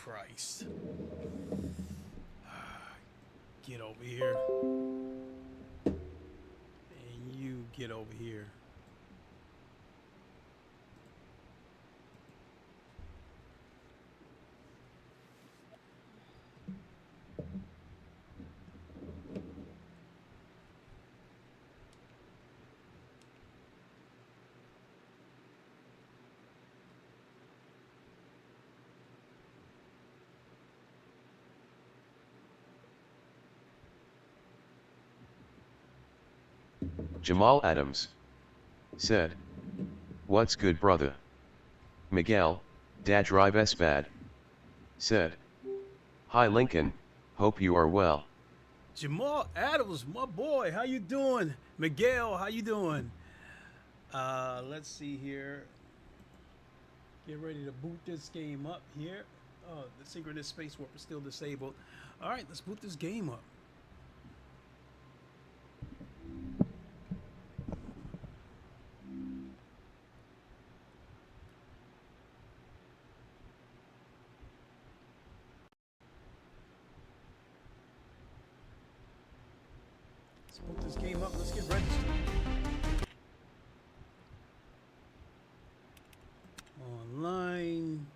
Christ. Get over here. And you get over here. Jamal Adams said, "What's good, brother?" Miguel, "Da drive S bad," said, "Hi Lincoln, hope you are well." Jamal Adams, my boy, how you doing? Miguel, how you doing? Let's see here. Get ready to boot this game up here. Oh, the synchronous space warp is still disabled. All right, let's boot this game up. Let's boot this game up. Let's get registered. Online.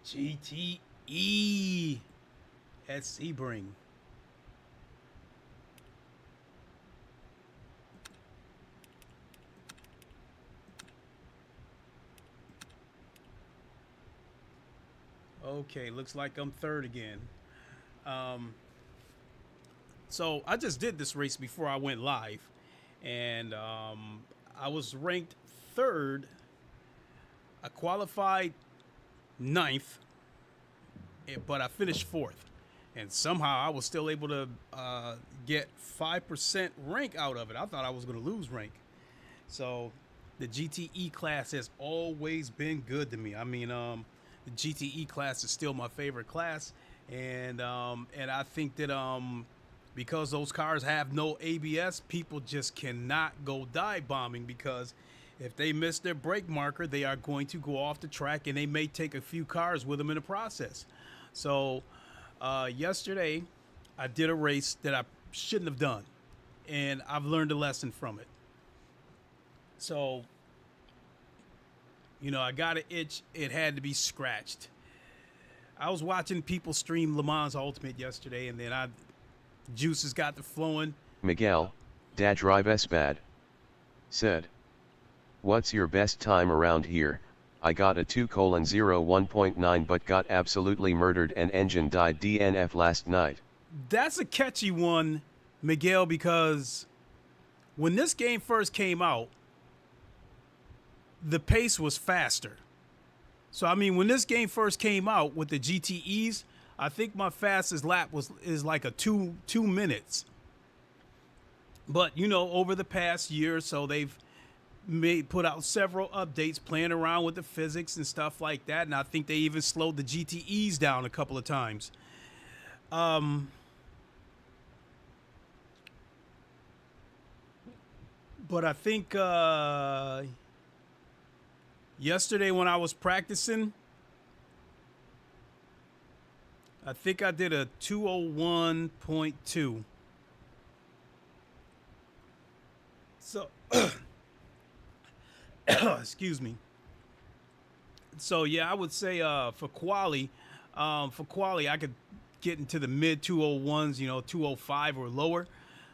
GTE at Sebring. Okay, looks like I'm third again. So I just did this race before I went live, and I was ranked third. I qualified ninth, but I finished fourth, and somehow I was still able to get 5% rank out of it. I thought I was going to lose rank. So the GTE class has always been good to me. I mean, the GTE class is still my favorite class, and I think that because those cars have no ABS, people just cannot go dive bombing, because if they miss their brake marker, they are going to go off the track, and they may take a few cars with them in the process. So yesterday, I did a race that I shouldn't have done, and I've learned a lesson from it. So, you know, I got an itch. It had to be scratched. I was watching people stream LeMans Ultimate yesterday, and then juices got to flowing. Miguel, "Da drive S bad," said, "What's your best time around here? I got a 2:01.9 but got absolutely murdered and engine died DNF last night." That's a catchy one, Miguel, because when this game first came out, the pace was faster. So, I mean, when this game first came out with the GTEs, I think my fastest lap is like a 2 minutes. But, you know, over the past year or so, they've put out several updates playing around with the physics and stuff like that, and I think they even slowed the GTEs down a couple of times. But I think yesterday when I was practicing, I think I did a 2:01.2. So, excuse me. So yeah, I would say for quali, I could get into the mid 201s, you know, 205 or lower.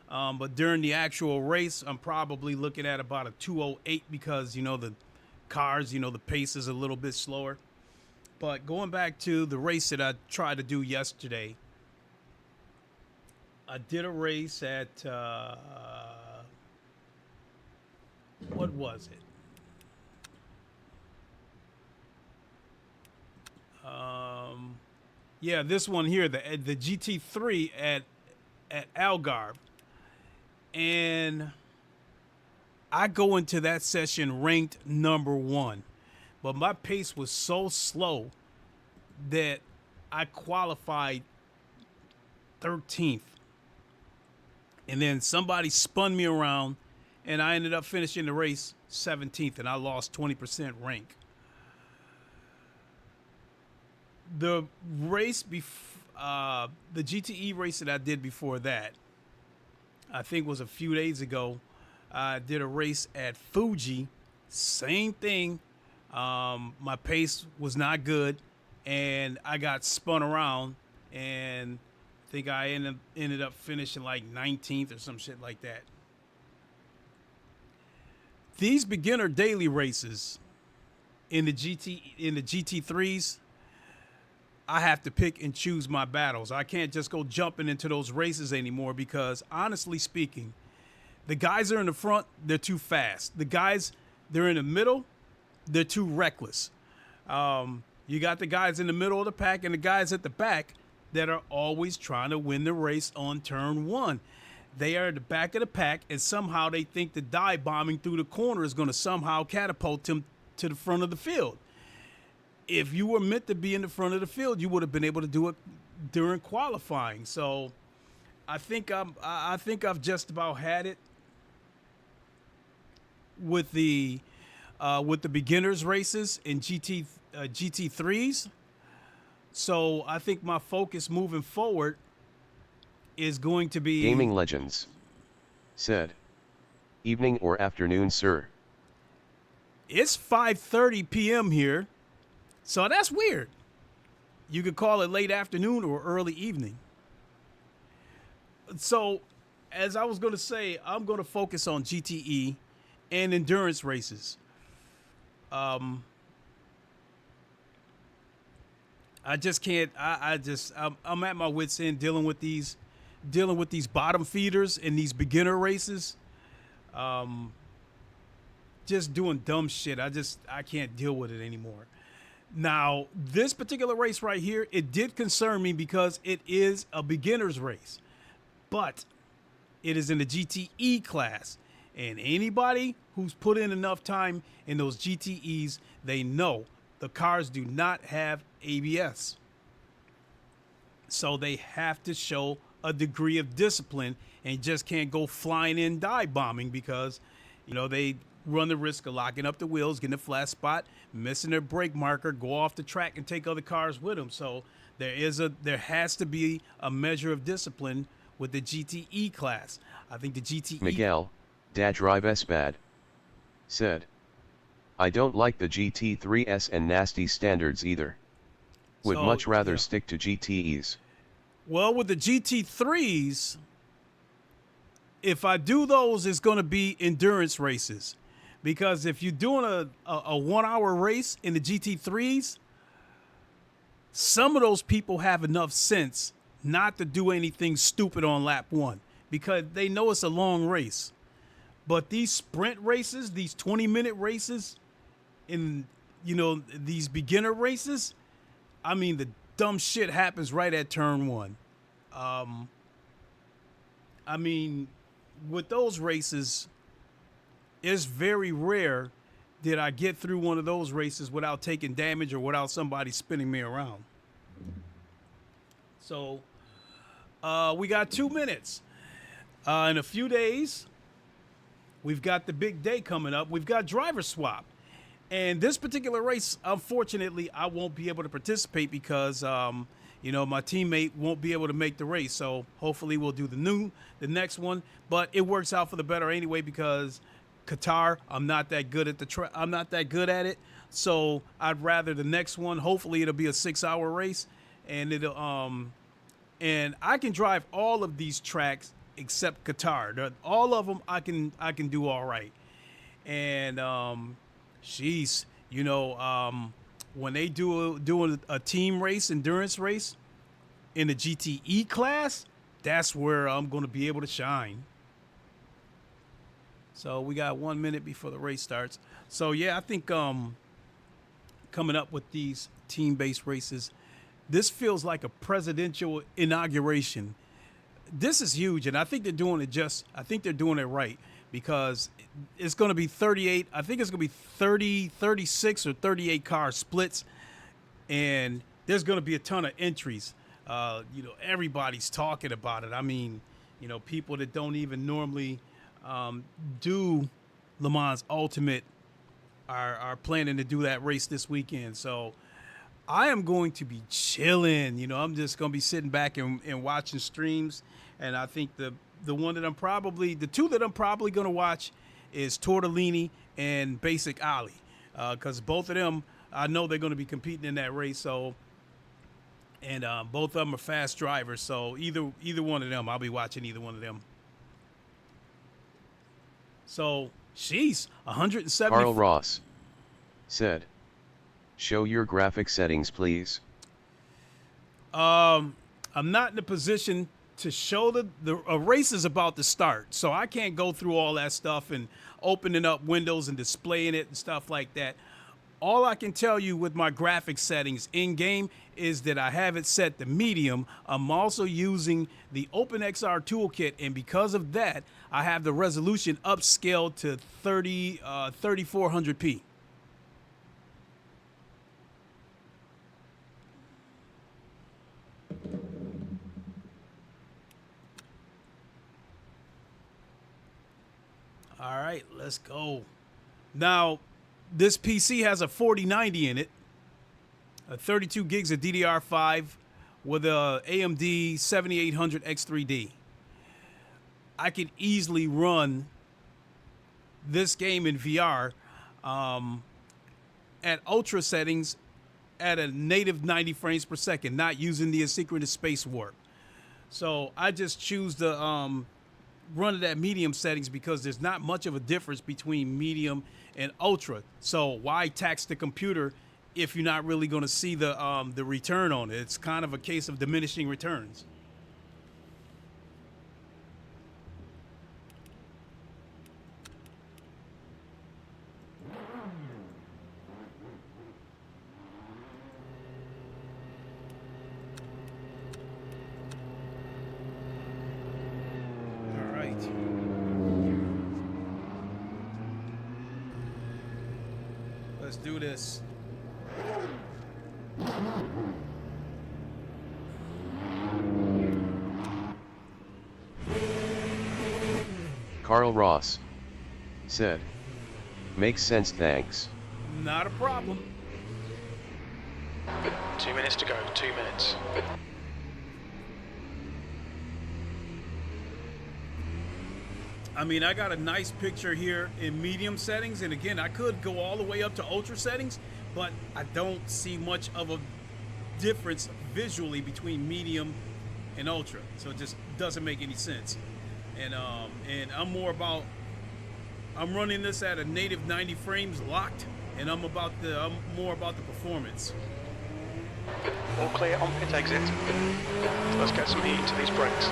But during the actual race, I'm probably looking at about a 208, because, you know, the cars, you know, the pace is a little bit slower. But going back to the race that I tried to do yesterday, I did a race at what was it? Yeah, this one here, the GT3 at Algarve. And I go into that session ranked number 1, but my pace was so slow that I qualified 13th. And then somebody spun me around and I ended up finishing the race 17th, and I lost 20% rank. The race the GTE race that I did before that, I think was a few days ago. I did a race at Fuji, same thing. My pace was not good, and I got spun around, and I think I ended up finishing like 19th or some shit like that. These beginner daily races in the GT3s, I have to pick and choose my battles. I can't just go jumping into those races anymore because, honestly speaking, the guys that are in the front, they're too fast. The guys, they're in the middle, they're too reckless. You got the guys in the middle of the pack and the guys at the back that are always trying to win the race on turn one. They are at the back of the pack, and somehow they think the dive bombing through the corner is going to somehow catapult them to the front of the field. If you were meant to be in the front of the field, you would have been able to do it during qualifying. So I think I've just about had it with the beginners races in GT3s. So I think my focus moving forward is going to be Gaming Legends said, evening or afternoon, sir? It's 5:30 p.m. here. So that's weird. You could call it late afternoon or early evening. So, as I was going to say, I'm going to focus on GTE and endurance races. I just can't. I'm at my wit's end dealing with these bottom feeders in these beginner races. Just doing dumb shit. I can't deal with it anymore. Now, this particular race right here, it did concern me because it is a beginner's race, but it is in the GTE class, and anybody who's put in enough time in those GTEs, they know the cars do not have ABS. So they have to show a degree of discipline and just can't go flying in dive bombing because, they run the risk of locking up the wheels, getting a flat spot, missing their brake marker, go off the track and take other cars with them. So there has to be a measure of discipline with the GTE class. I think the GTE... Miguel, Dad Drive S Bad, said, I don't like the GT3S and nasty standards either. Would much rather stick to GTEs. Well, with the GT3s, if I do those, it's going to be endurance races. Because if you're doing a 1 hour race in the GT3s, some of those people have enough sense not to do anything stupid on lap one because they know it's a long race. But these sprint races, these 20-minute races, in these beginner races, I mean, the dumb shit happens right at turn one. I mean, with those races, it's very rare that I get through one of those races without taking damage or without somebody spinning me around. So we got 2 minutes. In a few days, we've got the big day coming up. We've got driver swap. And this particular race, unfortunately, I won't be able to participate because, my teammate won't be able to make the race. So hopefully we'll do the next one. But it works out for the better anyway because Qatar, I'm not that good at it. So I'd rather the next one. Hopefully it'll be a 6-hour race, and and I can drive all of these tracks except Qatar. All of them I can do all right. And when they do a team race, endurance race in the GTE class, that's where I'm going to be able to shine. So we got 1 minute before the race starts. So yeah, I think coming up with these team-based races, this feels like a presidential inauguration. This is huge, and I think they're doing it right because it's going to be 38. I think it's going to be 30, 36 or 38 car splits, and there's going to be a ton of entries. Everybody's talking about it. I mean, people that don't even normally do LeMans Ultimate are planning to do that race this weekend. So I am going to be chilling. You know, I'm just going to be sitting back and watching streams. And I think the two that I'm probably going to watch is Tortellini and Basic Ali, because both of them, I know they're going to be competing in that race. So, and both of them are fast drivers. So either one of them, I'll be watching either one of them. So, she's 170. Carl Ross said, "Show your graphic settings, please." I'm not in a position to show the race is about to start, so I can't go through all that stuff and opening up windows and displaying it and stuff like that. All I can tell you with my graphic settings in game is that I have it set to medium. I'm also using the OpenXR toolkit, and because of that, I have the resolution upscaled to 3400p. All right, let's go. Now, this PC has a 4090 in it, 32 gigs of DDR5 with a AMD 7800X3D. I could easily run this game in VR at ultra settings at a native 90 frames per second, not using the asynchronous space warp. So I just choose the run it at medium settings because there's not much of a difference between medium and ultra. So why tax the computer if you're not really going to see the return on it? It's kind of a case of diminishing returns. Let's do this. Carl Ross said, "Makes sense, thanks." Not a problem. 2 minutes to go, 2 minutes. I mean, I got a nice picture here in medium settings, and again, I could go all the way up to ultra settings, but I don't see much of a difference visually between medium and ultra, so it just doesn't make any sense. And I'm running this at a native 90 frames locked, and I'm more about the performance. All clear on pit exit. Let's get some heat into these brakes.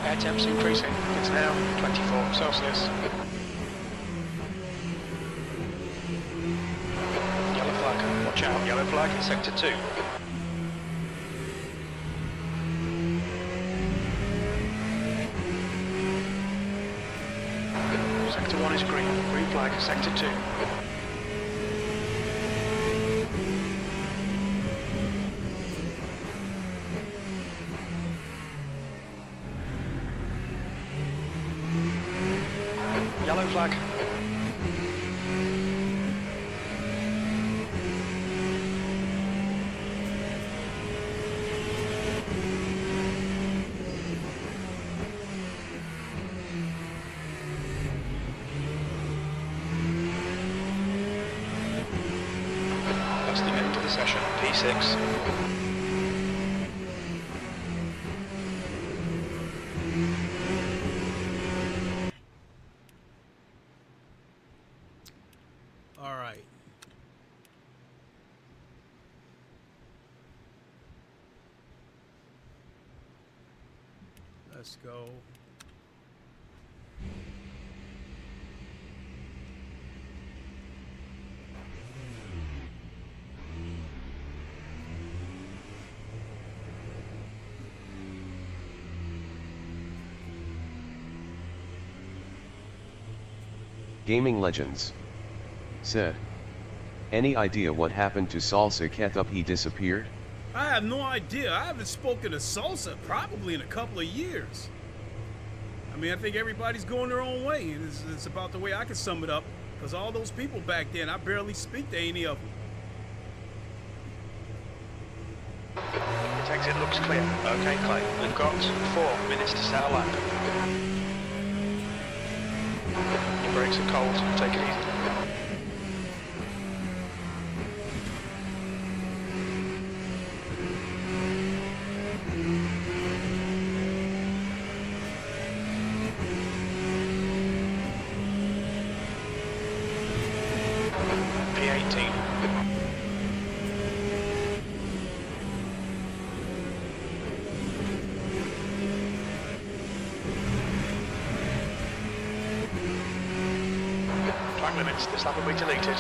Air temps increasing. It's now 24 Celsius. Yellow flag. Watch out. Yellow flag in sector 2. Sector 1 is green. Green flag, sector 2. Yellow flag. That's the end of the session. P6. Let's go. Gaming Legends said, any idea what happened to Salsa Ketchup? He disappeared? I have no idea. I haven't spoken to Salsa probably in a couple of years. I mean, I think everybody's going their own way. And it's about the way I can sum it up. Because all those people back then, I barely speak to any of them. Pit exit looks clear. Okay, Clay. We've got 4 minutes to set a lap. Your brakes are cold. Take it easy. P18. Track limits, this lap will be deleted.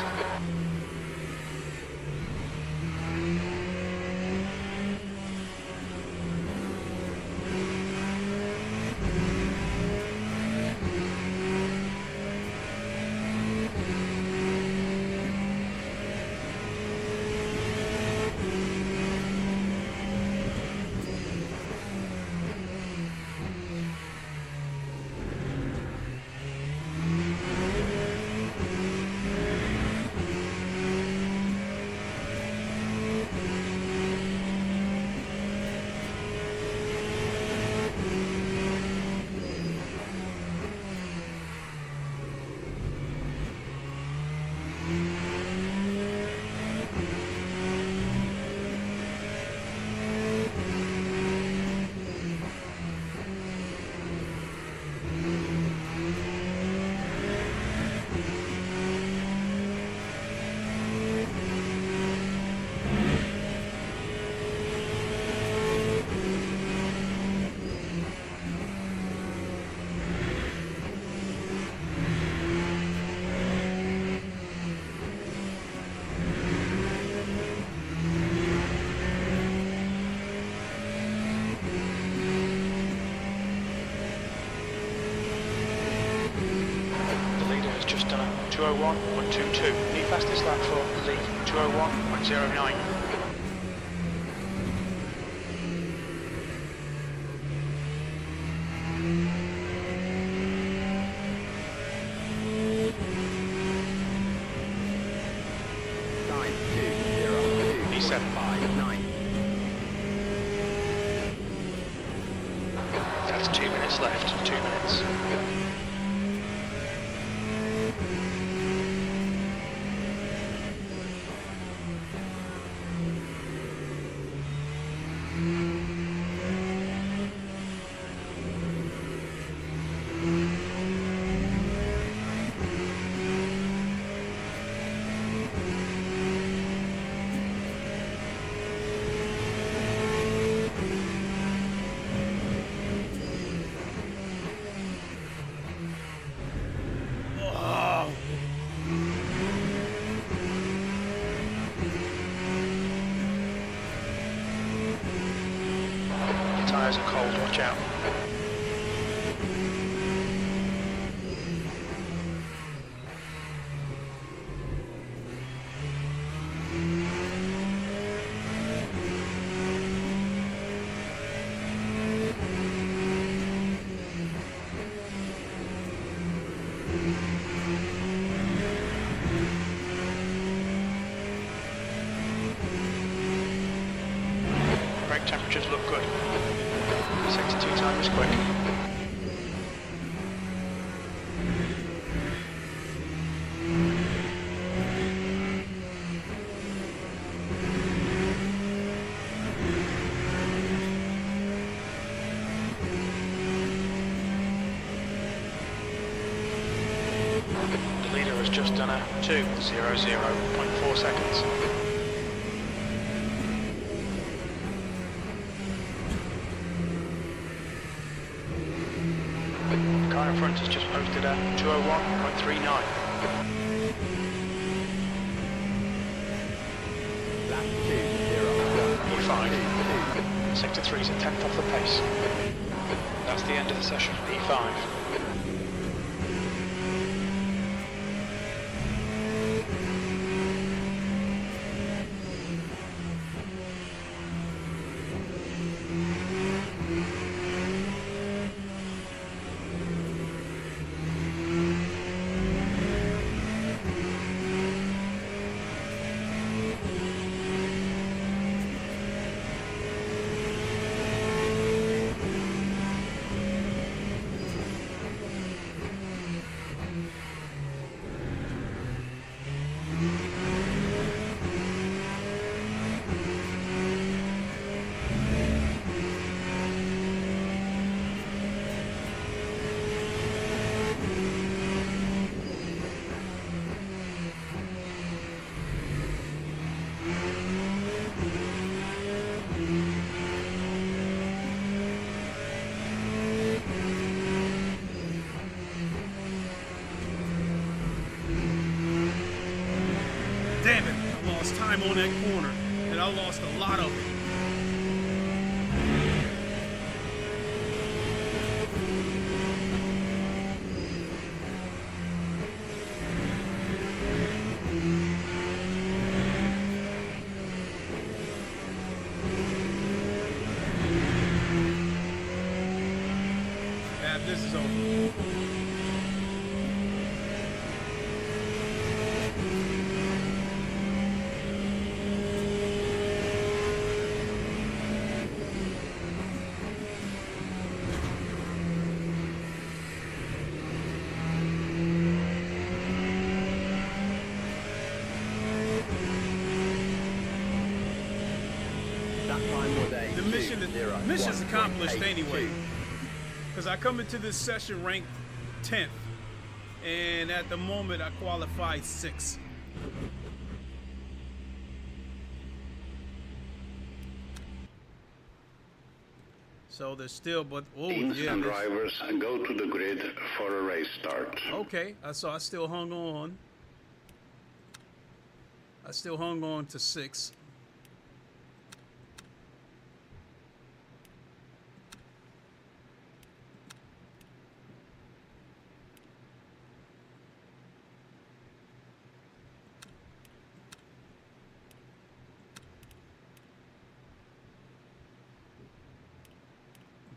Just done a 201.22. New fastest lap for Lee, 201.09. E7. That's 2 minutes left, 2 minutes. Tyres are cold, watch out. Brake temperatures look good. 62 time is quick. The leader has just done a 2:00.4 seconds. The car in front has just posted a 2:01.39. E5. Sector 3 is a 10th off the pace. That's the end of the session, E5. lost time on that corner, and I lost a lot of it. Yeah, this is over. The mission's accomplished anyway, because I come into this session ranked 10th, and at the moment I qualified 6th. So there's still, but oh yeah. And drivers go to the grid for a race start. Okay, so I still hung on. I still hung on to 6.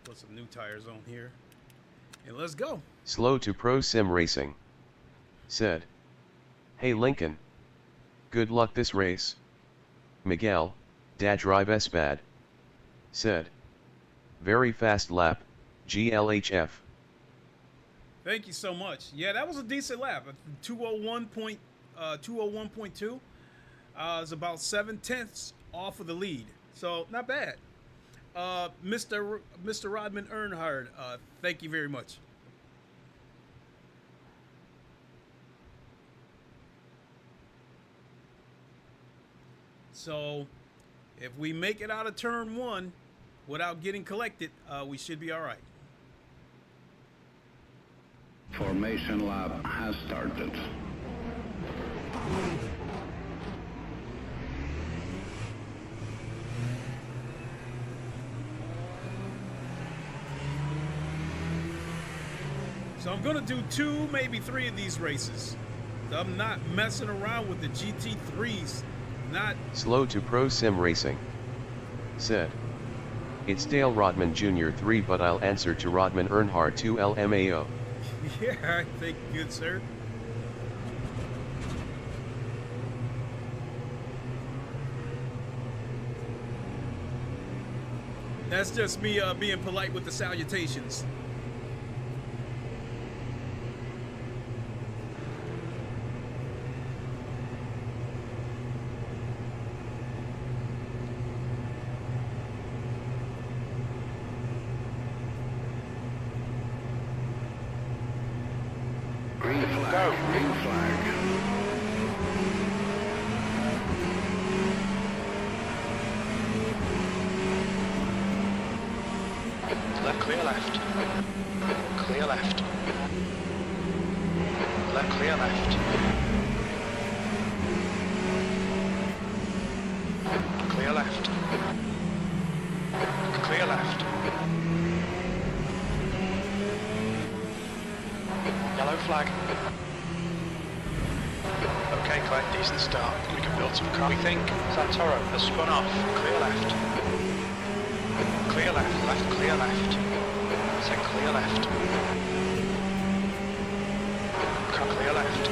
Put some new tires on here, and let's go. Slow to Pro Sim Racing said, "Hey Lincoln, good luck this race." Miguel, Drive S bad said, "Very fast lap, GLHF." Thank you so much. Yeah, that was a decent lap. 201.2. It's about 7/10 off of the lead, so not bad. Mr. Rodman Earnhardt, thank you very much. So, if we make it out of turn 1 without getting collected, we should be all right. Formation lap has started. So I'm gonna do 2, maybe 3 of these races. I'm not messing around with the GT3s. Not Slow to Pro Sim Racing said, "It's Dale Rodman Jr. 3, but I'll answer to Rodman Earnhardt 2 LMAO." Yeah, thank you, good sir. That's just me being polite with the salutations. Green flag, green flag. Clear left. Clear left. Clear left. Clear left. Clear left. Yellow flag. Okay, quite decent start. We can build some car. We think Santoro has spun off. Clear left. Clear left. Left. Clear left. Say clear left. Clear left.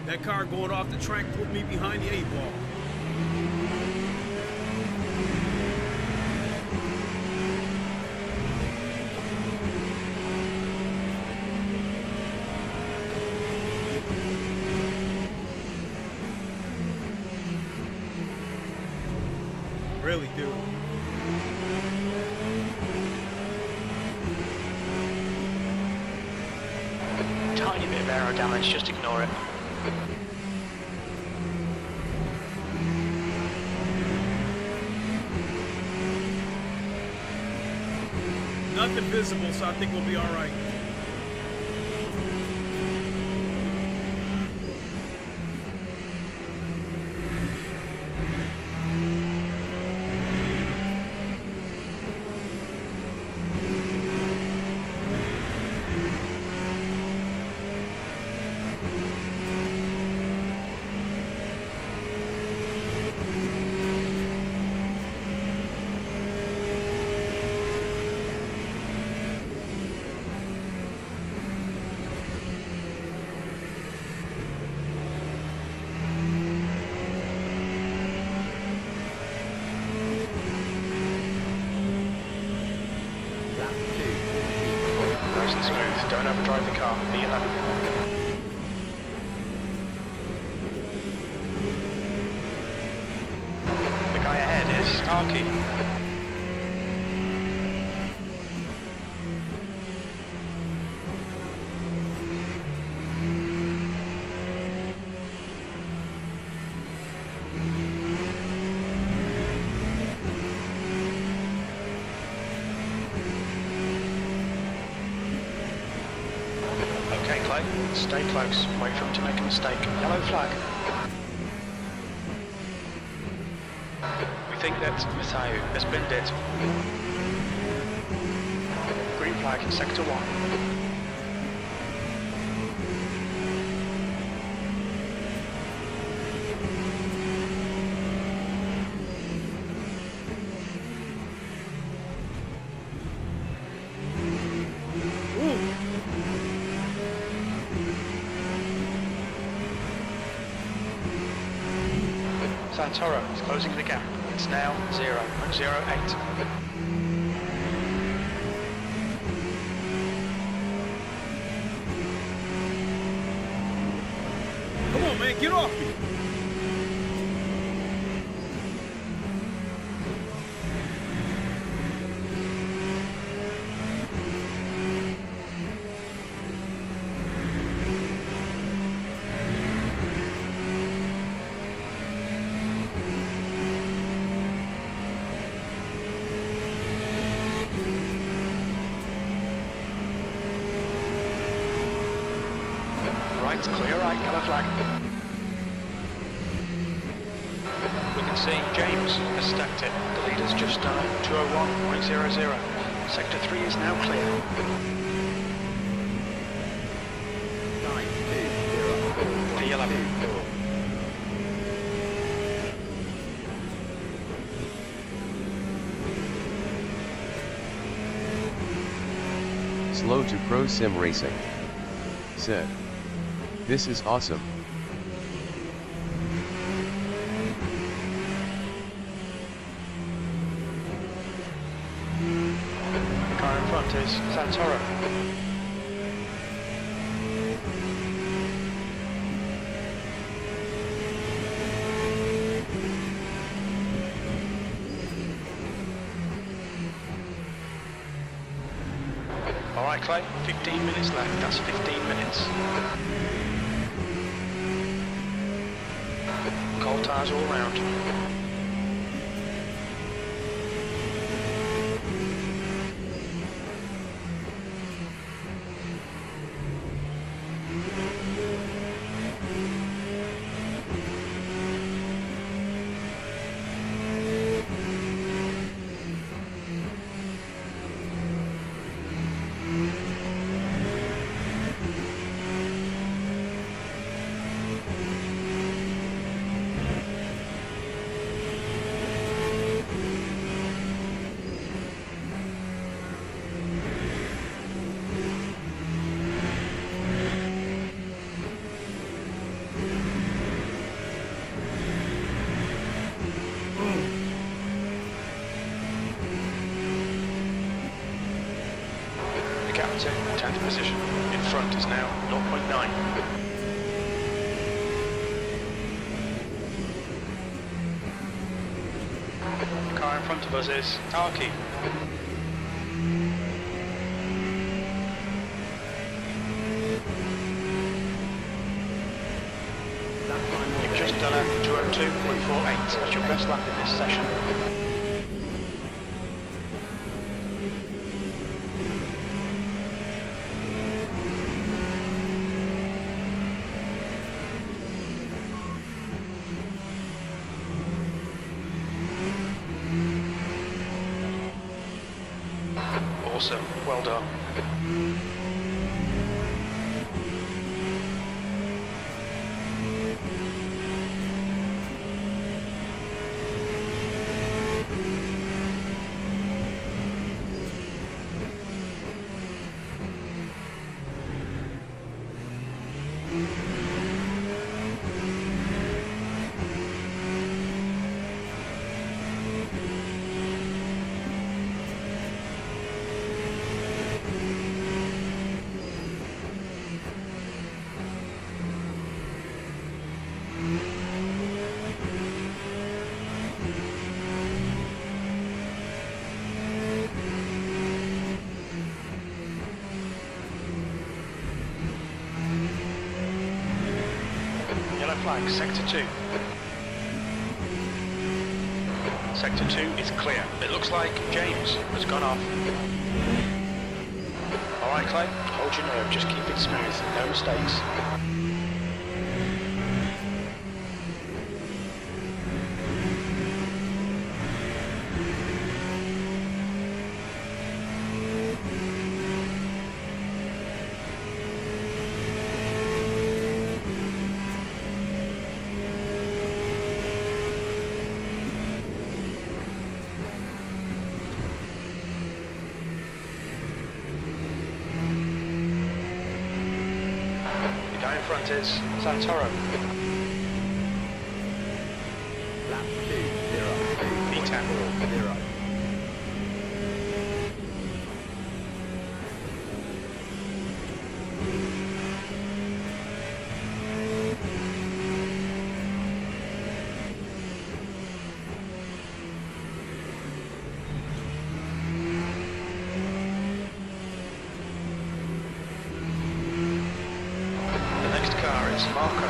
That car going off the track put me behind the 8-ball. Really do. Tiny bit of aero damage, just ignore it. Nothing visible, so I think we'll be all right. smooth. Don't overdrive the car. B11. The guy ahead is Starkey. Okay, Clay, stay close. Wait for him to make a mistake. Yellow flag. We think that Mathieu has binned it. Green flag in sector 1. Santoro is closing the gap. It's now 0.08. Come on, man, get off me. Right, clear right, yellow flag. We can see James has stacked it. The leader's just done 201.00. Sector 3 is now clear. 920. D11. Slow to Pro Sim Racing. Said. This is awesome. The car in front is Santoro. Alright Clay, 15 minutes left, that's 15 minutes. Cold tires all round. To 10th position. In front is now 0.9. The car in front of us is Tarky. You've just done a 202.48. That's your best lap in this session. Awesome, well done. Yellow flag, Sector 2. Sector 2 is clear. It looks like James has gone off. Alright Clay, hold your nerve, just keep it smooth, no mistakes. In front is Santoro. Lap 2, 0. B10. 0. Marco.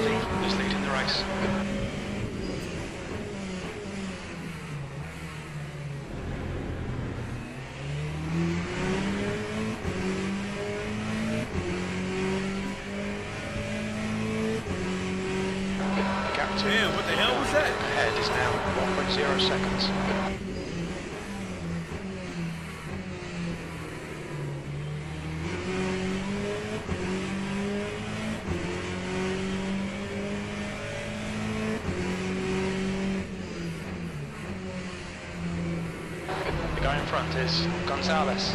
Lee is leading the race. Gap 2. Man, what the hell was that? Ahead is now 1.0 seconds. The guy in front is Gonzalez.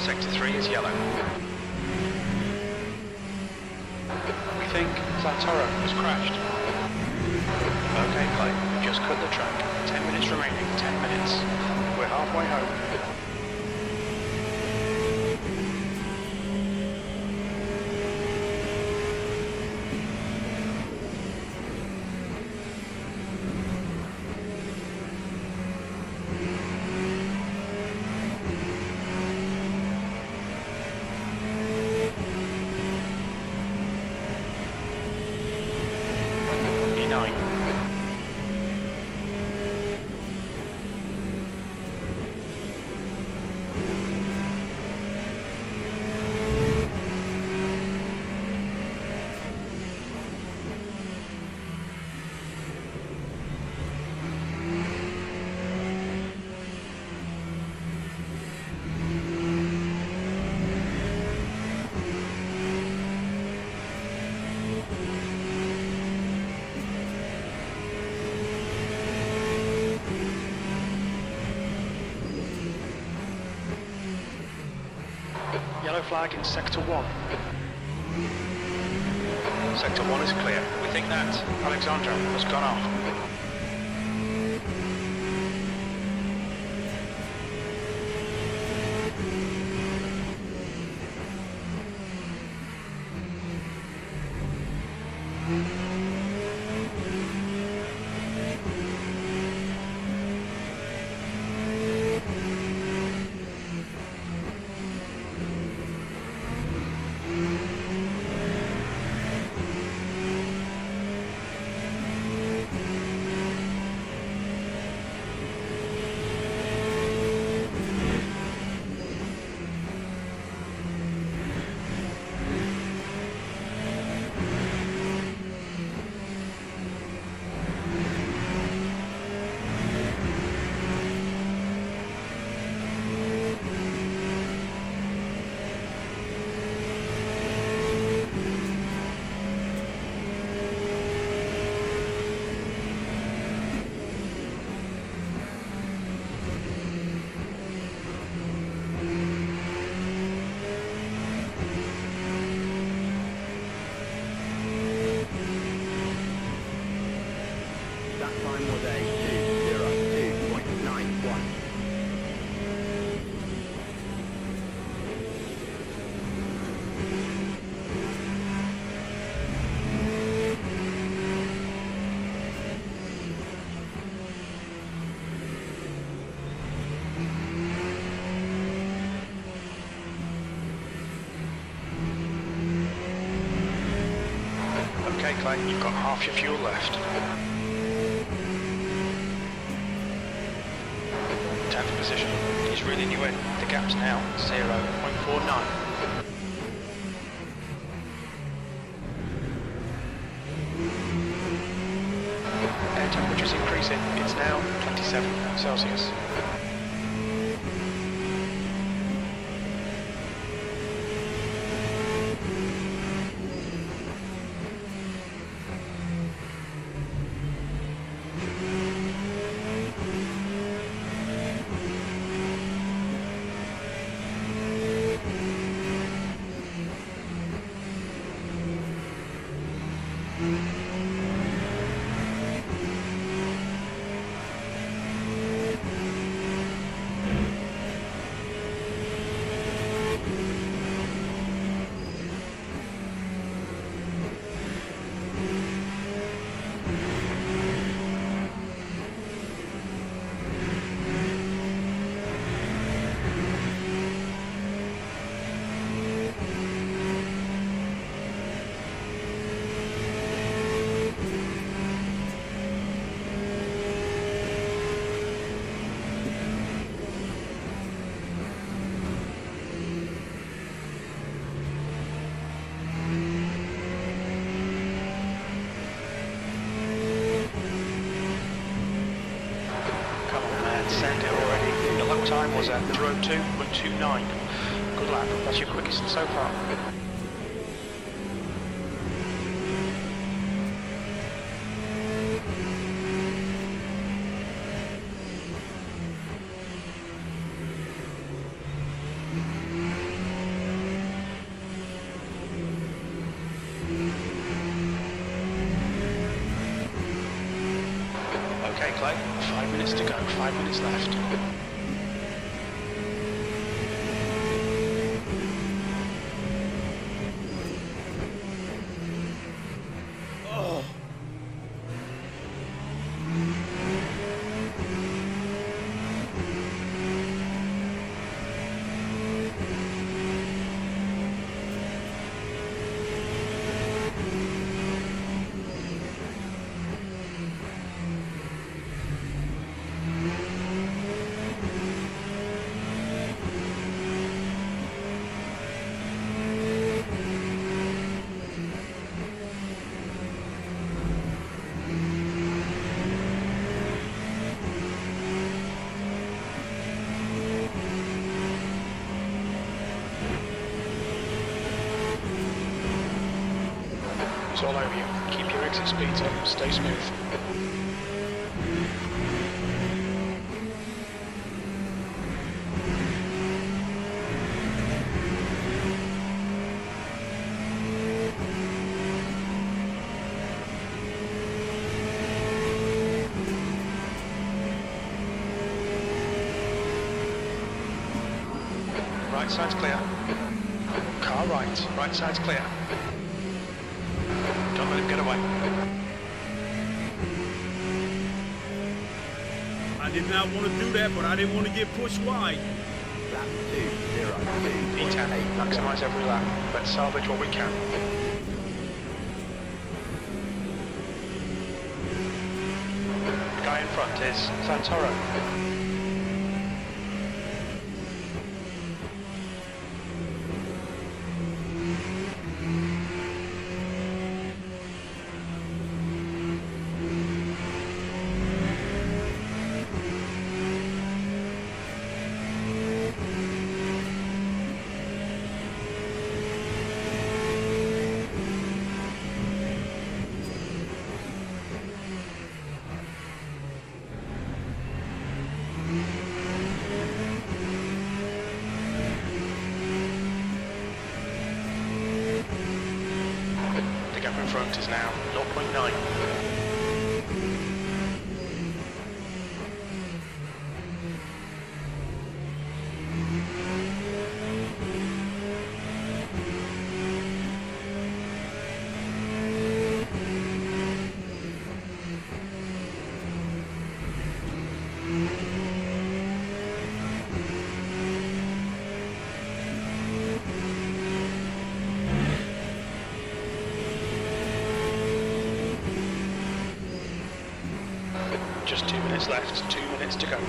Sector 3 is yellow. We think Santoro has crashed. Okay, Clay, we just cut the track. 10 minutes remaining, 10 minutes. We're halfway home. E9. Yellow flag in Sector 1. Sector 1 is clear. We think that Alexandra has gone off. Clay, you've got half your fuel left. 10th position. He's reeling you in. The gap's now 0.49. Air temperature's increasing. It's now 27 Celsius. Time was at 02.29. Good lap, that's your quickest so far. Okay Clay, 5 minutes to go, 5 minutes left. It's all over you. Keep your exit speeds up. Stay smooth. Right side's clear. Car right. Right side's clear. Don't let him get away. I did not want to do that, but I didn't want to get pushed wide. Lap 202. E10, maximise every lap. Let's salvage what we can. The guy in front is Santoro. Front is now 0.9. laps left, 2 minutes to go.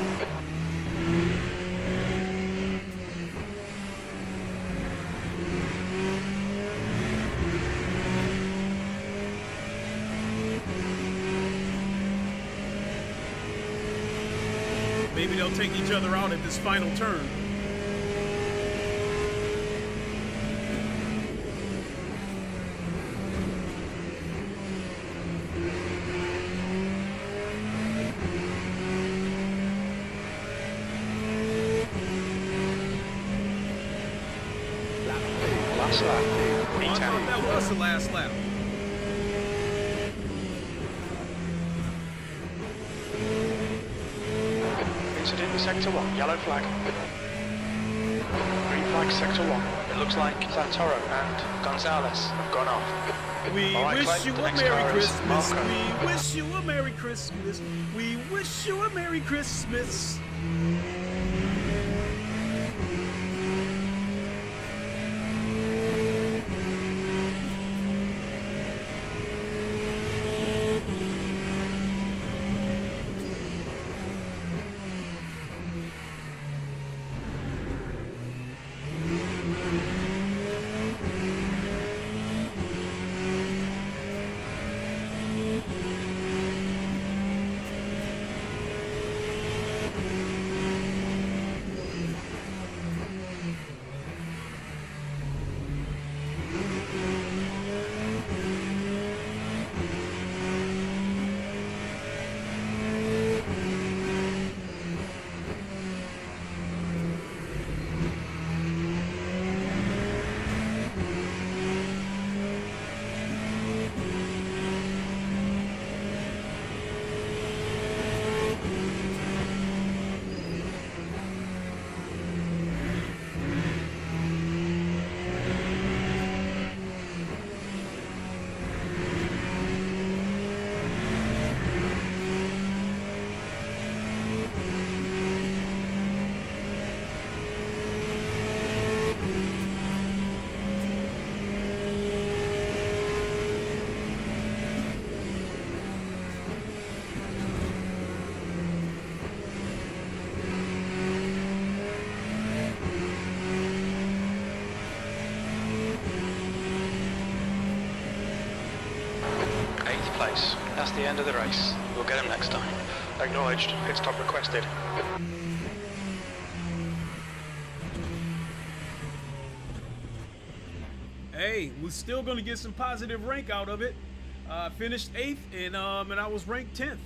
Maybe they'll take each other out at this final turn. Last lap, I thought that was the last lap. Incident in Sector 1, yellow flag. Green flag, Sector 1. It looks like Santoro and Gonzalez have gone off. We Alright, wish you the a next Merry car is Christmas. Marco. We wish you a Merry Christmas. We wish you a Merry Christmas. Place. That's the end of the race. We'll get him next time. Acknowledged. Pit stop requested. Hey, we're still gonna get some positive rank out of it. Finished 8th, and I was ranked 10th.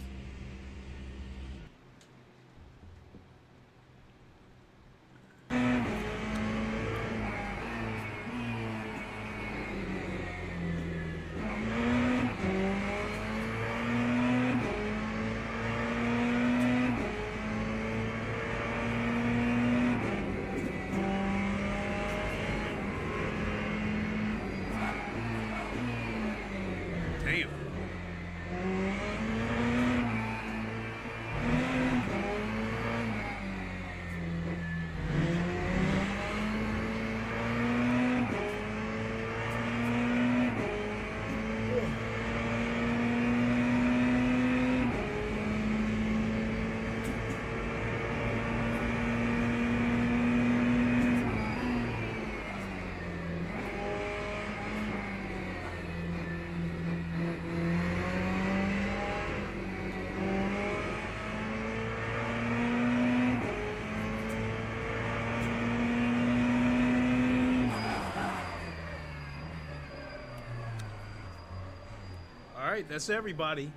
All right, that's everybody.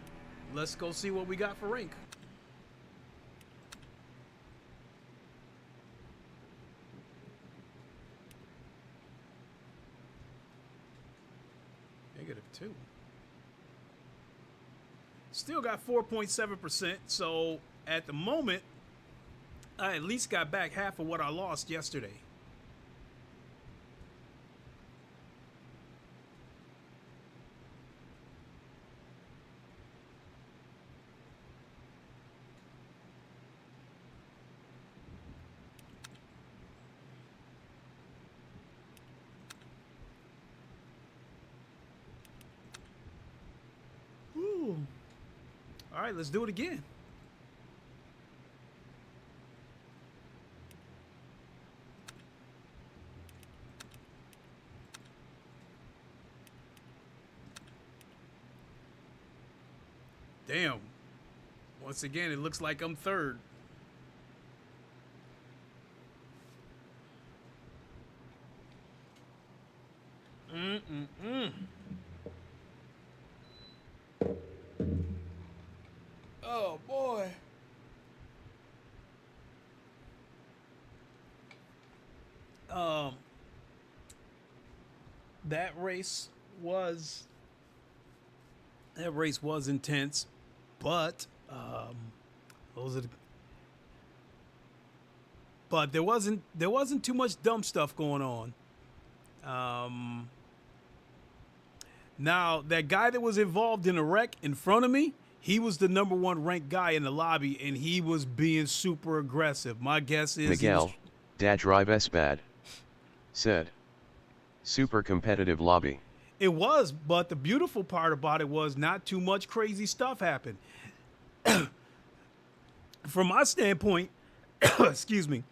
Let's go see what we got for rank. -2. Still got 4.7%. So at the moment, I at least got back half of what I lost yesterday. All right, let's do it again. damn. Once again, it looks like I'm third. Oh boy. That race was intense, but there wasn't too much dumb stuff going on. Now that guy that was involved in a wreck in front of me, he was the #1 ranked guy in the lobby, and he was being super aggressive. My guess is Miguel, Dad Drive S bad, said. Super competitive lobby. It was, but the beautiful part about it was not too much crazy stuff happened. From my standpoint, excuse me,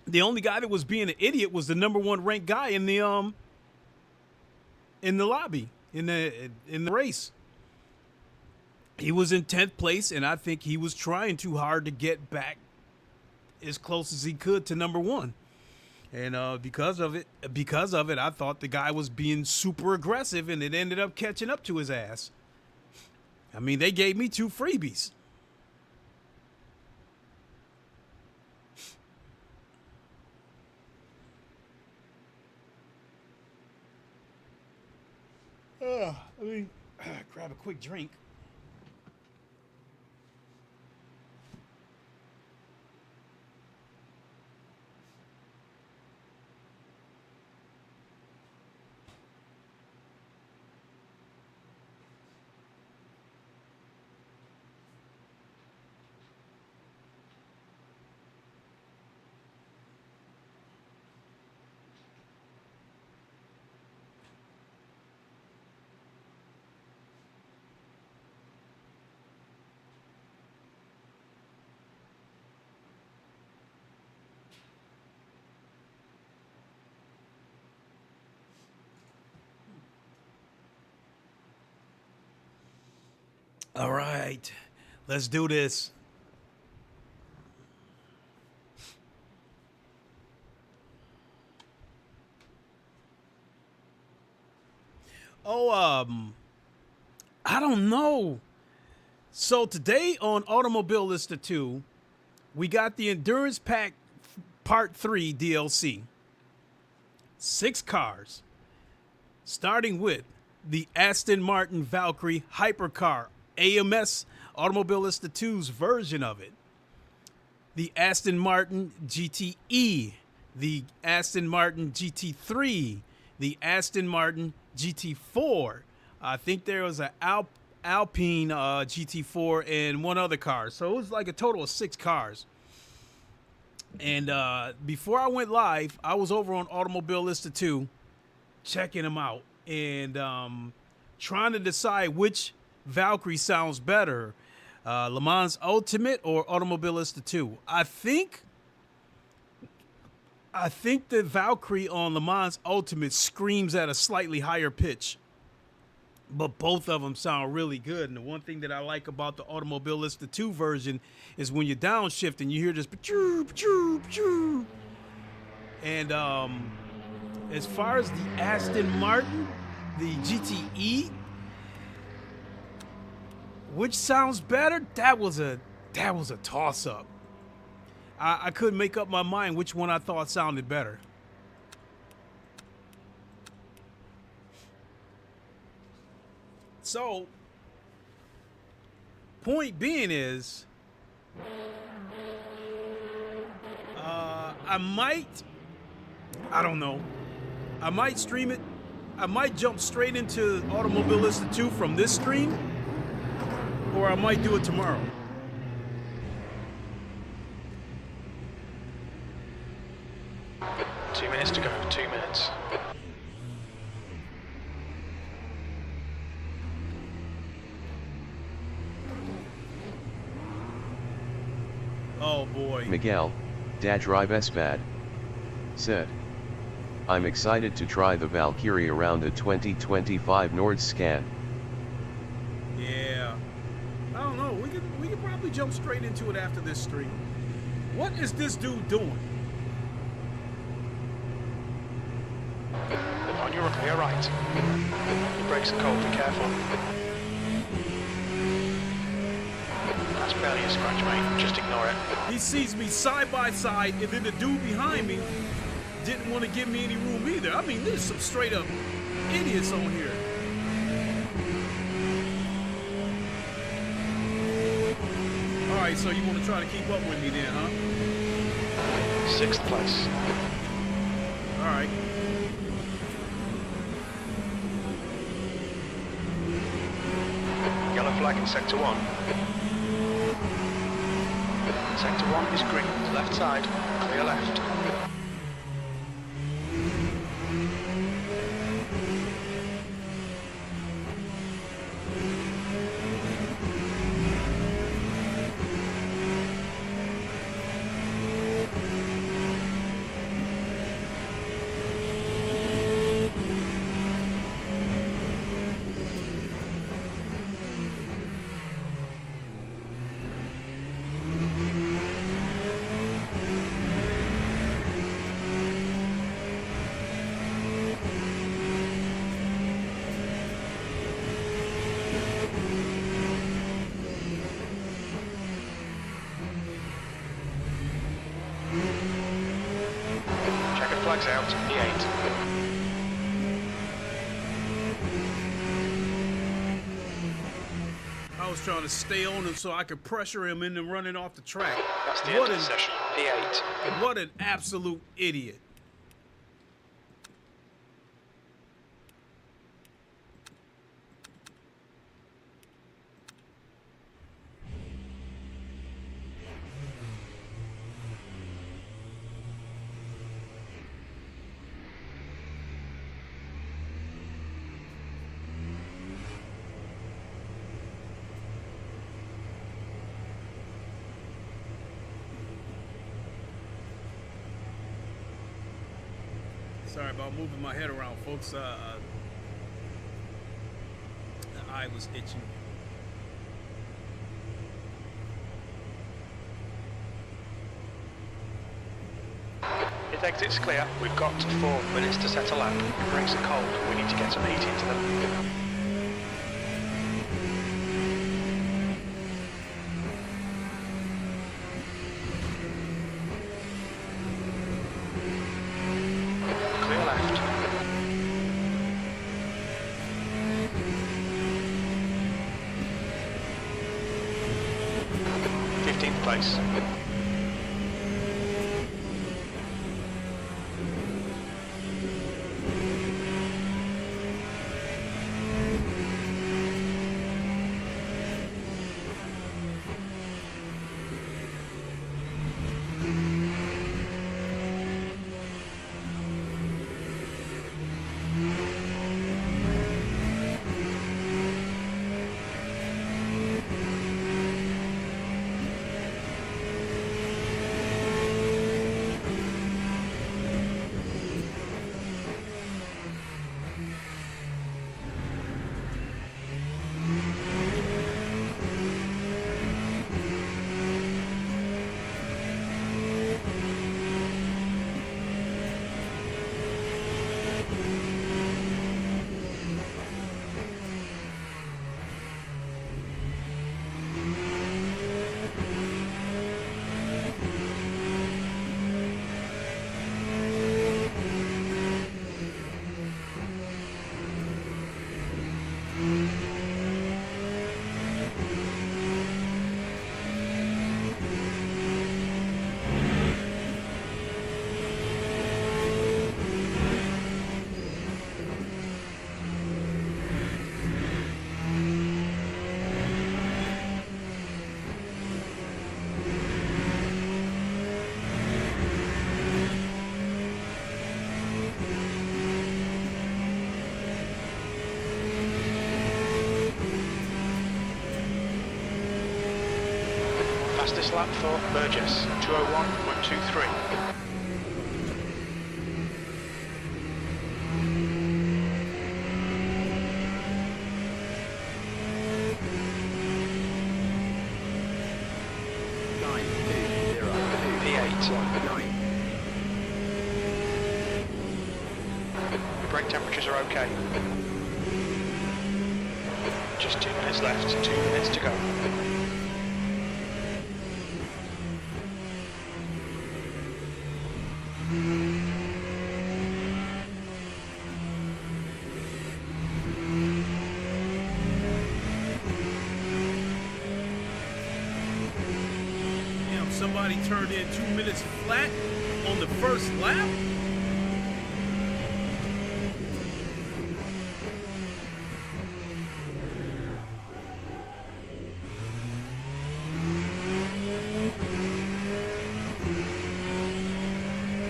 the only guy that was being an idiot was the #1 ranked guy in the lobby, in the race. He was in 10th place, and I think he was trying too hard to get back as close as he could to #1. And because of it, I thought the guy was being super aggressive, and it ended up catching up to his ass. I mean, they gave me 2 freebies. Let me grab a quick drink. All right, let's do this. I don't know. So today on Automobilista 2, we got the Endurance Pack Part 3 DLC. 6 cars, starting with the Aston Martin Valkyrie Hypercar AMS, Automobilista 2's version of it. The Aston Martin GTE, the Aston Martin GT3, the Aston Martin GT4. I think there was an Alpine GT4 and 1 other car. So it was like a total of 6 cars. And before I went live, I was over on Automobilista 2 checking them out and trying to decide which Valkyrie sounds better, LeMans Ultimate or Automobilista 2. I think the Valkyrie on LeMans Ultimate screams at a slightly higher pitch, but both of them sound really good. And the one thing that I like about the Automobilista 2 version is when you're downshifting, you hear this pa-choo, pa-choo, pa-choo. And as far as the Aston Martin, the GTE, which sounds better? That was a toss-up. I couldn't make up my mind which one I thought sounded better. So, point being is, I don't know. I might stream it. I might jump straight into Automobilista 2 from this stream, or I might do it tomorrow. Two minutes to go, 2 minutes. Oh boy. Miguel, Dad Drive S bad, said. I'm excited to try the Valkyrie around a 2025 Nord scan. Yeah. jump straight into it after this stream. What is this dude doing? On your right. Your brakes are cold, be careful. That's barely a scratch, mate. Just ignore it. He sees me side by side, and then the dude behind me didn't want to give me any room either. I mean, there's some straight up idiots on here. All right, so you want to try to keep up with me then, huh? 6th place. All right. Yellow flag in sector 1. Sector 1 is green. Left side. Clear left. Flags out, E8. I was trying to stay on him so I could pressure him into running off the track. That's the end of the session, E8. What an absolute idiot. Sorry about moving my head around, folks. The eye was itching. If exit's clear, we've got 4 minutes to set a lap. Your brakes are cold. We need to get some heat into them. Place. Fastest lap for Burgess, 2:01.23. 9. Your brake temperatures are okay. Just 2 minutes left, 2 minutes to go. Damn, somebody turned in 2 minutes flat on the first lap?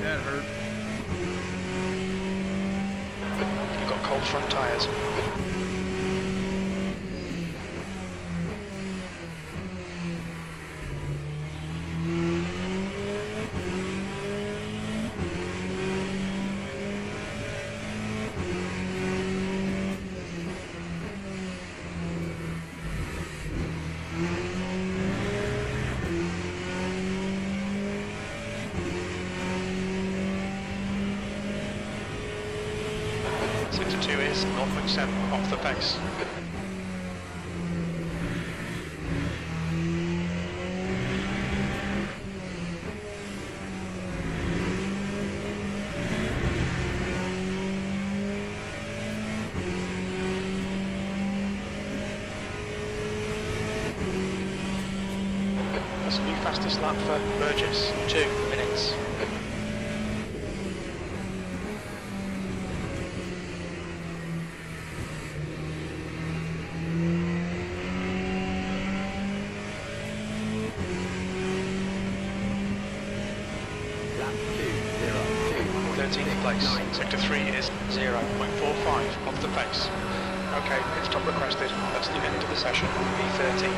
That hurt. You've got cold front tyres. Sector 2 is 0.7 off the pace. That's a new fastest lap for Burgess, 2 minutes. Lap 2, 13th place. Sector 3 is 0.45 off the pace. Okay, pit stop requested. That's the end of the session. V13.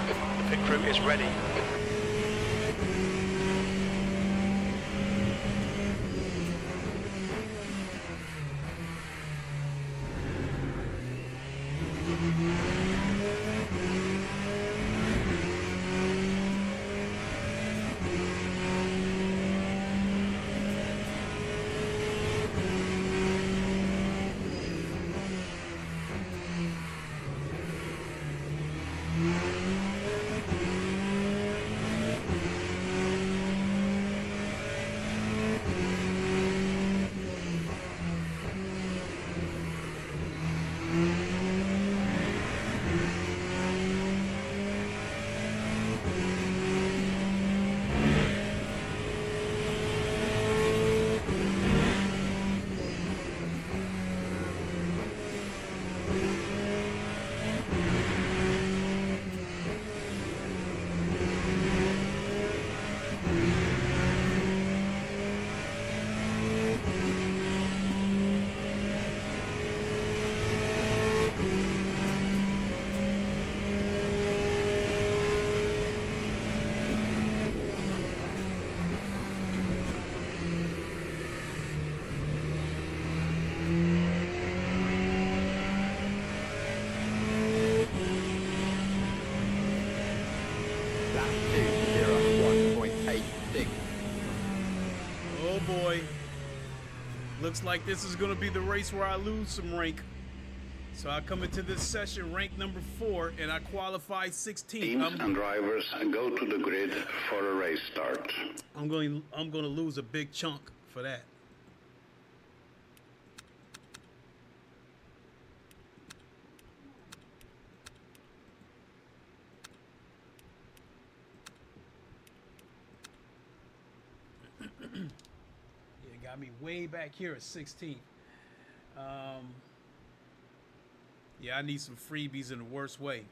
The pit crew is ready. Lap 2, 1.86. Oh boy. Looks like this is going to be the race where I lose some rank. So I come into this session ranked number 4 and I qualify 16th. Teams and drivers go to the grid for a race start. I'm going to lose a big chunk for that. Yeah, got me way back here at 16th. Yeah, I need some freebies in the worst way.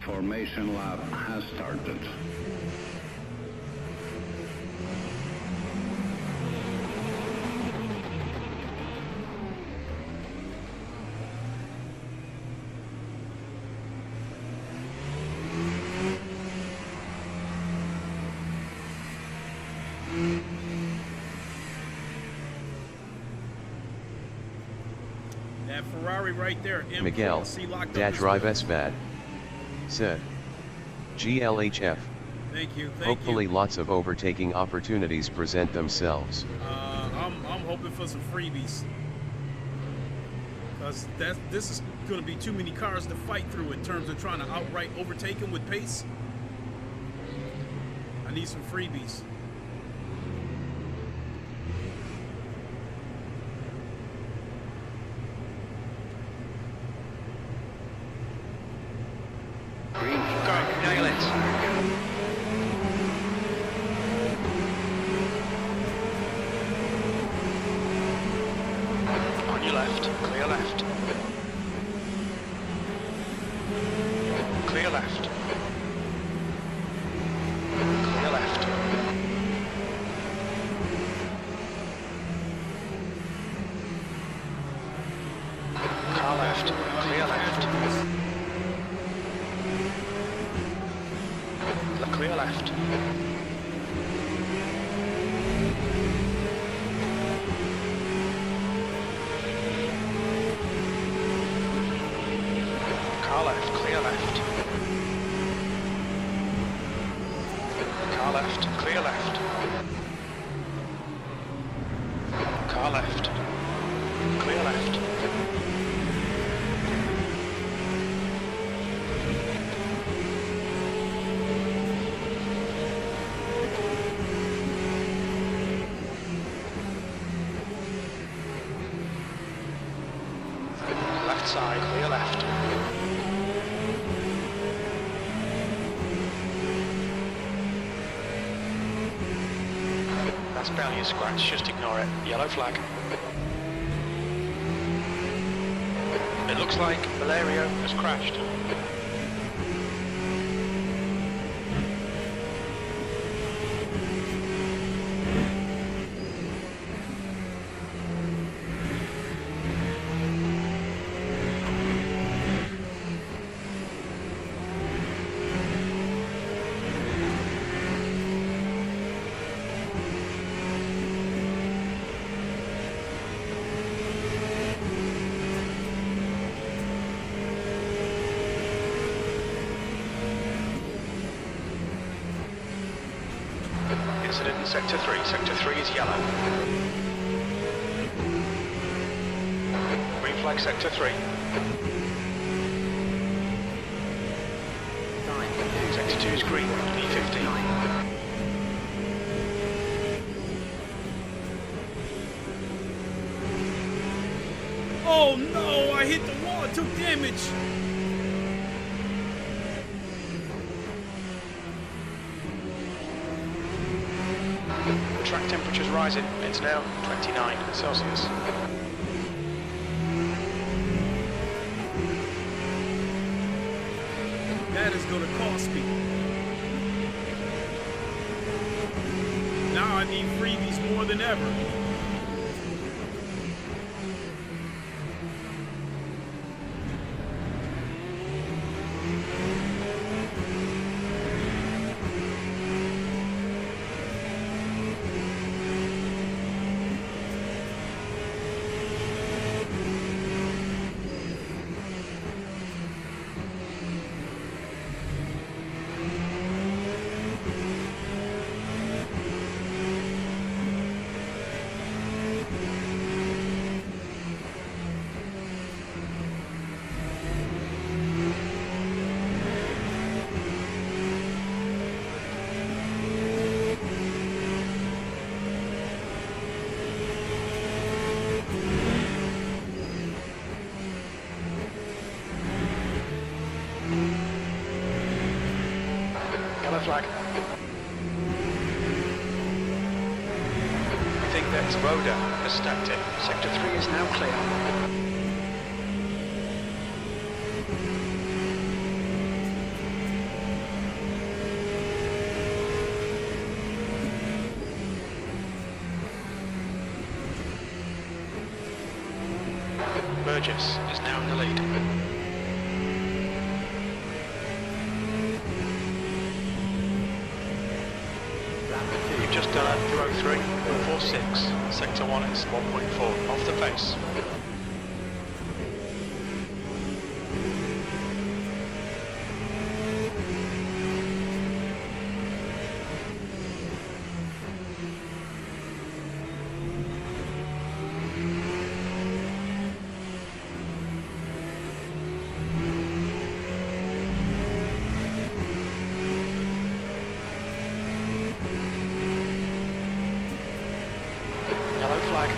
Formation lap has started. That Ferrari right there, M4, Miguel, see locked up Dad as Drive well. S bad. Said. GLHF. Thank you, thank Hopefully you. lots of overtaking opportunities present themselves. I'm hoping for some freebies. Because this is going to be too many cars to fight through in terms of trying to outright overtake them with pace. I need some freebies. Green Go, flag. nail it. On your left, clear left. Clear left. Clear left. Car left, clear left. Clear left. Car left, clear left. Car left, clear left. Car left. Clear left. Left side, clear left. That's barely a scratch, just ignore it. Yellow flag. It looks like Valerio has crashed. Incident in Sector 3. Sector 3 is yellow. Green flag Sector 3. Sector 2 is green. P15. Oh no, I hit the wall, took damage. Track temperature's rising. It's now 29 Celsius. That is going to cost me. Now I need freebies more than ever. Yellow flag. I think that's Rhoda has stacked it. Sector 3 is now clear. Burgess is now in the lead. You've just done a 203.46. Sector 1 is 1.4 off the pace. Yellow flag.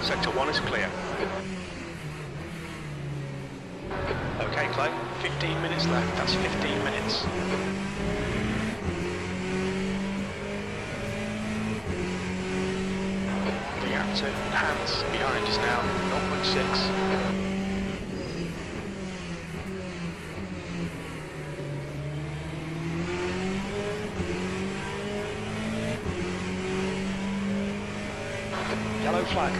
Sector 1 is clear. Okay, Clay. 15 minutes left. That's 15 minutes. The gap to hands behind is now 0.6. Yellow flag.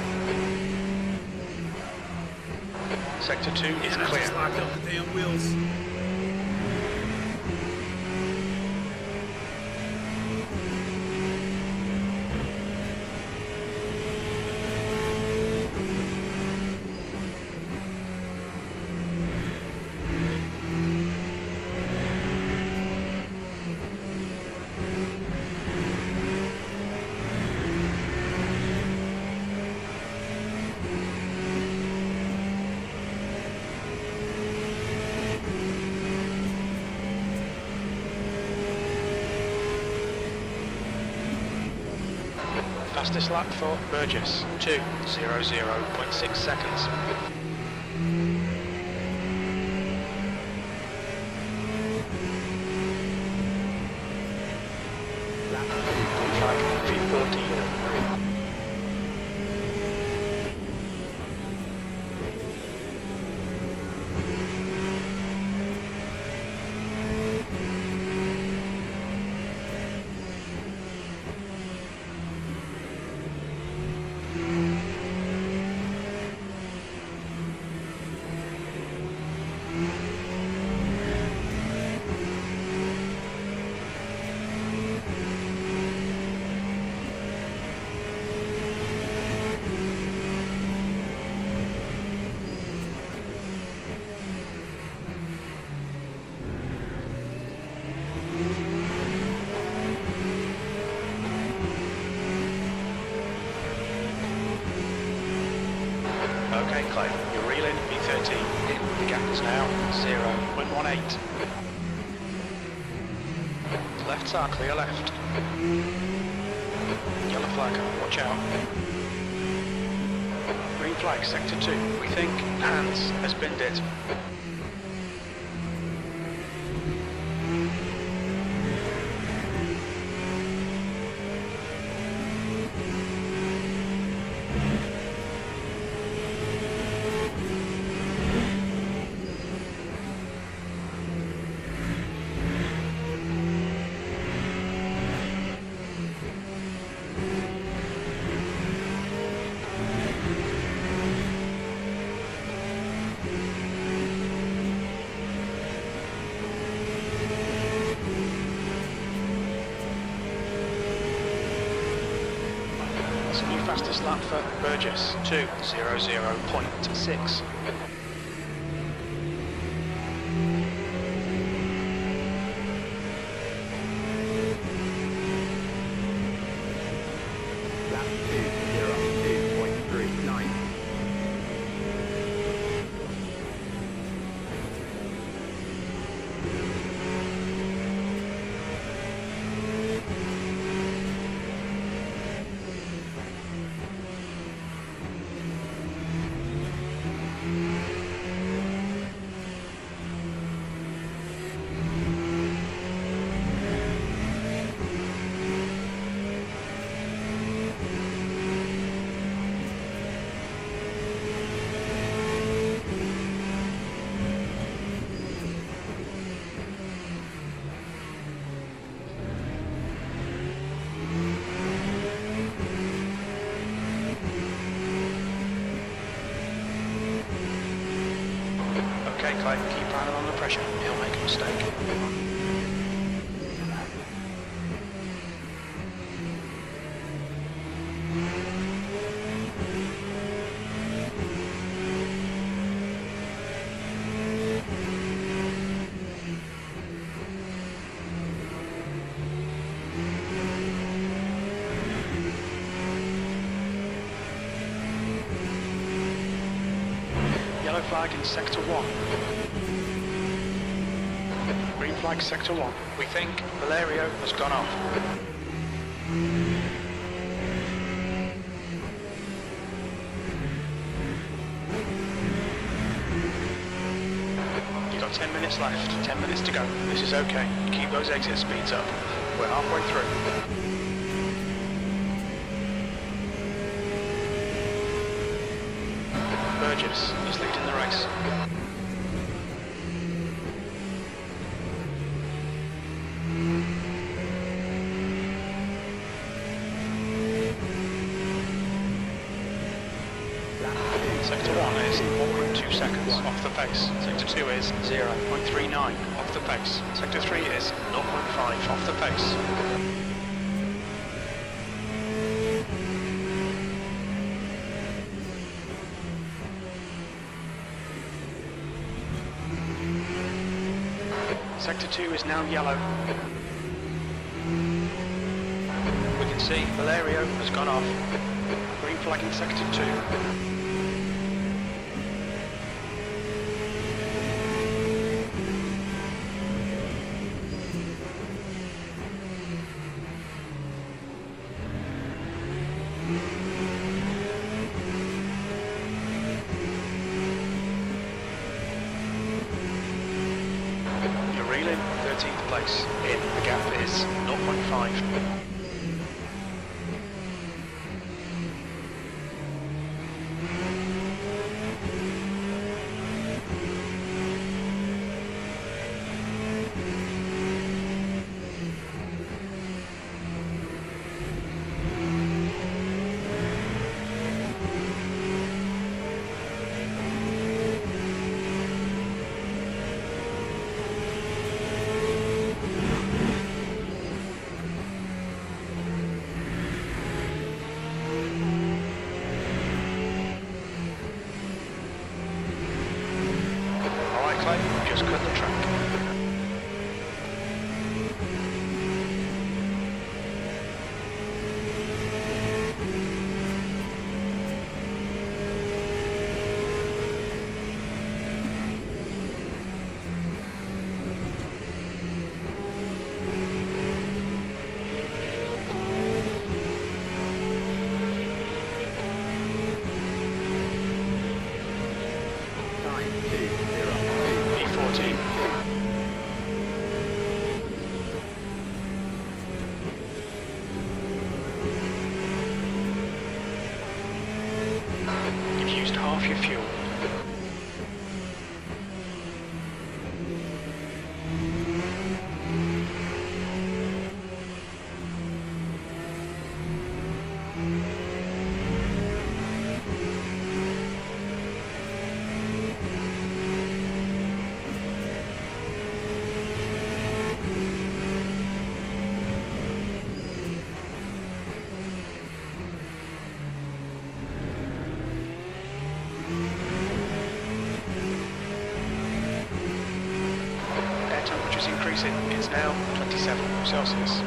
Sector 2 is And I clear. just locked up the damn wheels. Fastest lap for Burgess, 2:00.6 seconds. Flag V14. Okay, Clay, you're reeling, B13 in. The gap is now 0.18. Left side, clear left. Yellow flag, watch out. Green flag, sector 2. We think hands has binned it. That's a new fastest lap for Burgess, 2:00.6. Lap 2:02.39. Okay, Clay, keep piling on the pressure. He'll make a mistake. Yellow flag in sector 1. Green flag sector 1. We think Valerio has gone off. You've got 10 minutes left, 10 minutes to go. This is okay. Keep those exit speeds up. We're halfway through. Burgess is leading the race. Sector 1 is 4.2 seconds off the pace. Sector 2 is 0.39 off the pace. Sector 3 is 0.5 off the pace. Sector 2 is now yellow. We can see Valerio has gone off. Green flagging Sector 2. Reeling, 13th place. In, the gap is 0.5. Just cut the track. You've used half your fuel. Temperature's increasing. It's now 27 Celsius.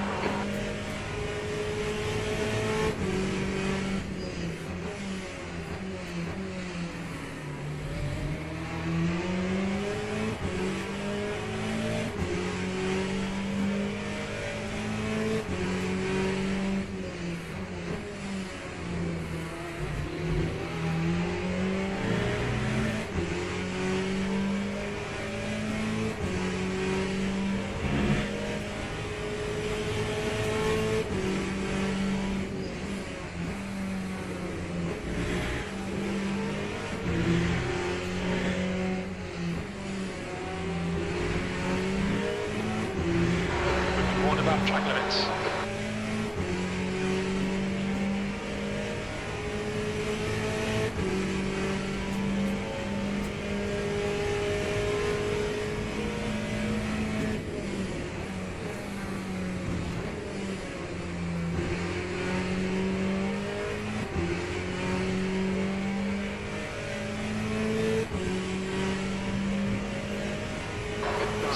About track limits.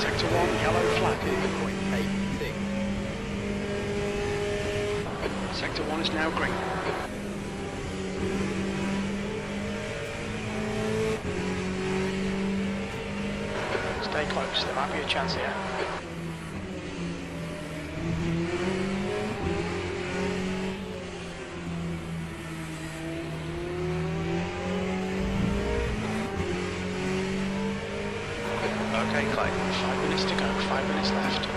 Sector 1, yellow flag. 2.86. Sector 1 is now green. Stay close, there might be a chance here. Okay, Clay, 5 minutes to go, 5 minutes left.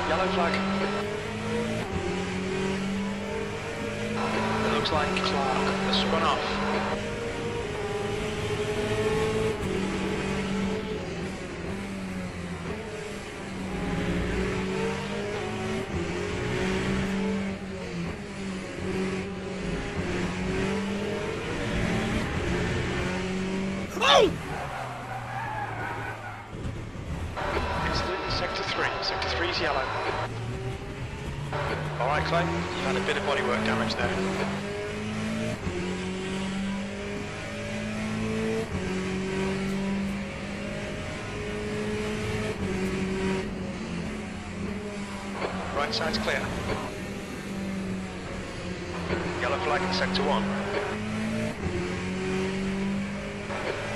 Yellow flag. It looks like Clark has spun off. Oh! Incident in Sector 3. Sector 3 is yellow. Alright, Clay, you've had a bit of bodywork damage there. Right side's clear. Yellow flag in Sector 1. I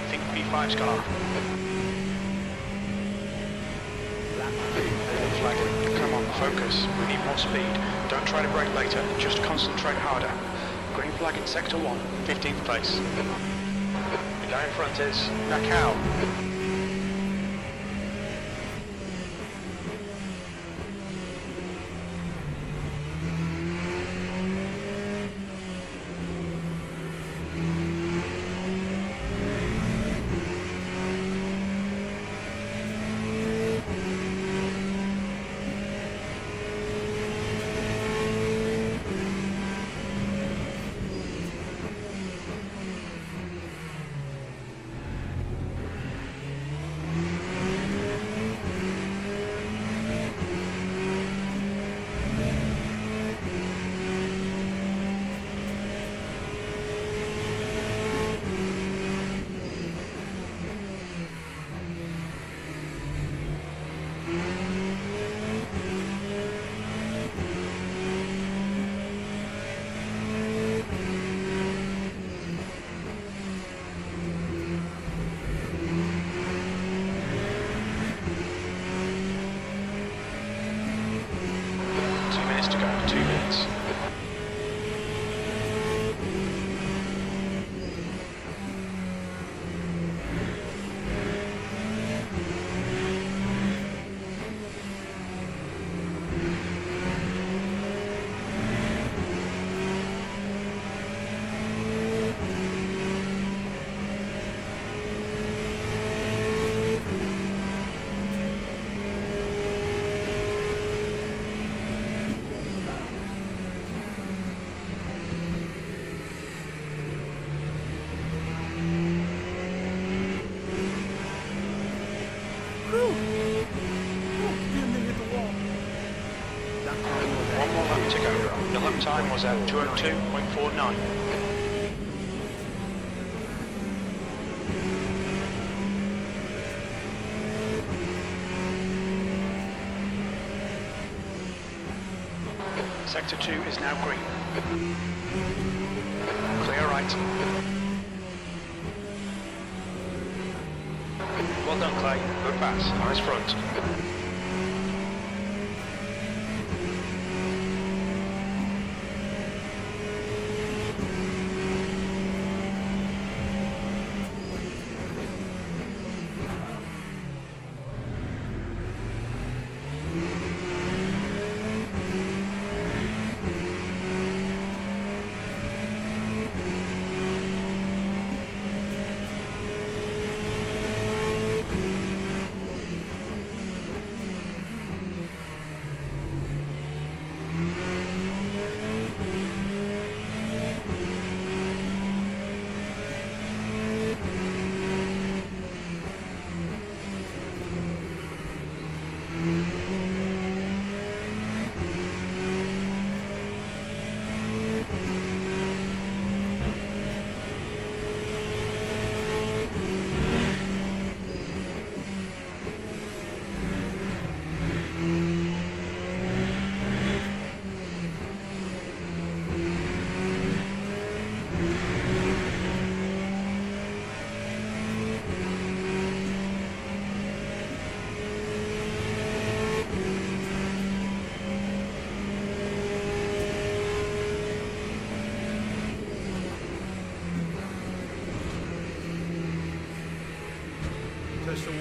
think B5's gone off. Flag. Come on, focus. We need more speed. Don't try to brake later. Just concentrate harder. Green flag in Sector 1, 15th place. The guy in front is Nakao. To go, 2 minutes. One more lap to go. The lap time was at 2:02.49. Sector 2 is now green. Clear right. Well done, Clay. Good pass. Nice front.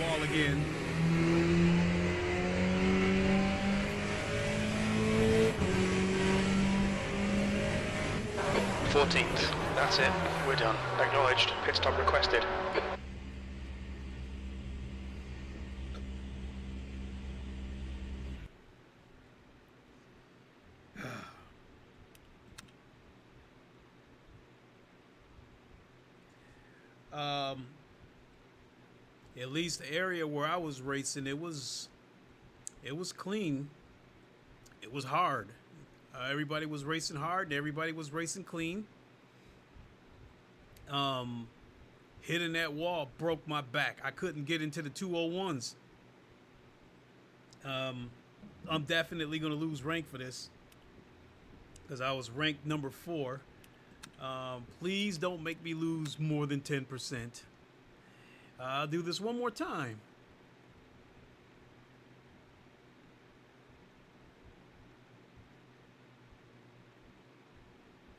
wall again. Fourteenth. That's it. We're done. Acknowledged. Pit stop requested. At least the area where I was racing, it was clean. It was hard. Everybody was racing hard and everybody was racing clean. Hitting that wall broke my back. I couldn't get into the 201s. I'm definitely going to lose rank for this because I was ranked number 4. Please don't make me lose more than 10%. I'll do this one more time.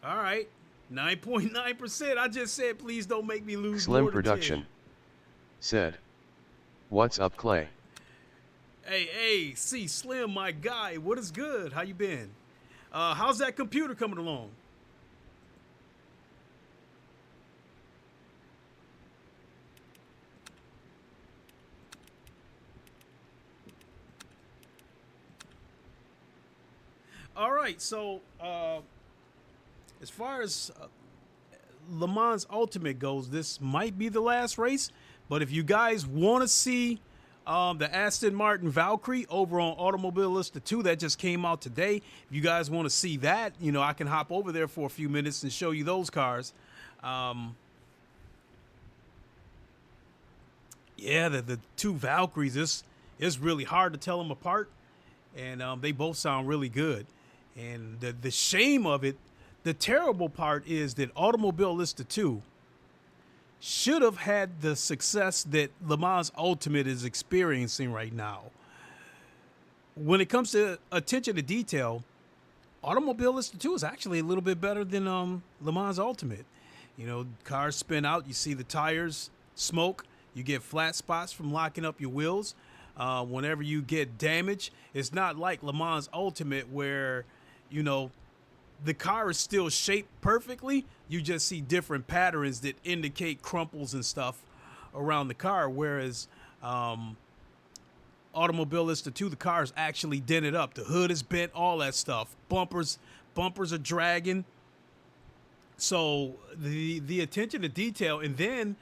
All right, 9.9%. I just said, please don't make me lose Slim more than Production 10. said, "What's up, Clay?" Hey, see, Slim, my guy, what is good? How you been? How's that computer coming along? All right, so as far as LeMans Ultimate goes, this might be the last race. But if you guys want to see the Aston Martin Valkyrie over on Automobilista 2 that just came out today, if you guys want to see that, you know, I can hop over there for a few minutes and show you those cars. Yeah, the two Valkyries, it's really hard to tell them apart, and they both sound really good. And the shame of it, the terrible part is that Automobilista 2 should have had the success that LeMans Ultimate is experiencing right now. When it comes to attention to detail, Automobilista 2 is actually a little bit better than LeMans Ultimate. You know, cars spin out, you see the tires smoke, you get flat spots from locking up your wheels. Whenever you get damage, it's not like LeMans Ultimate where, you know, the car is still shaped perfectly. You just see different patterns that indicate crumples and stuff around the car. Whereas Automobilista 2, the car is actually dented up. The hood is bent, all that stuff. Bumpers are dragging. So the attention to detail. And then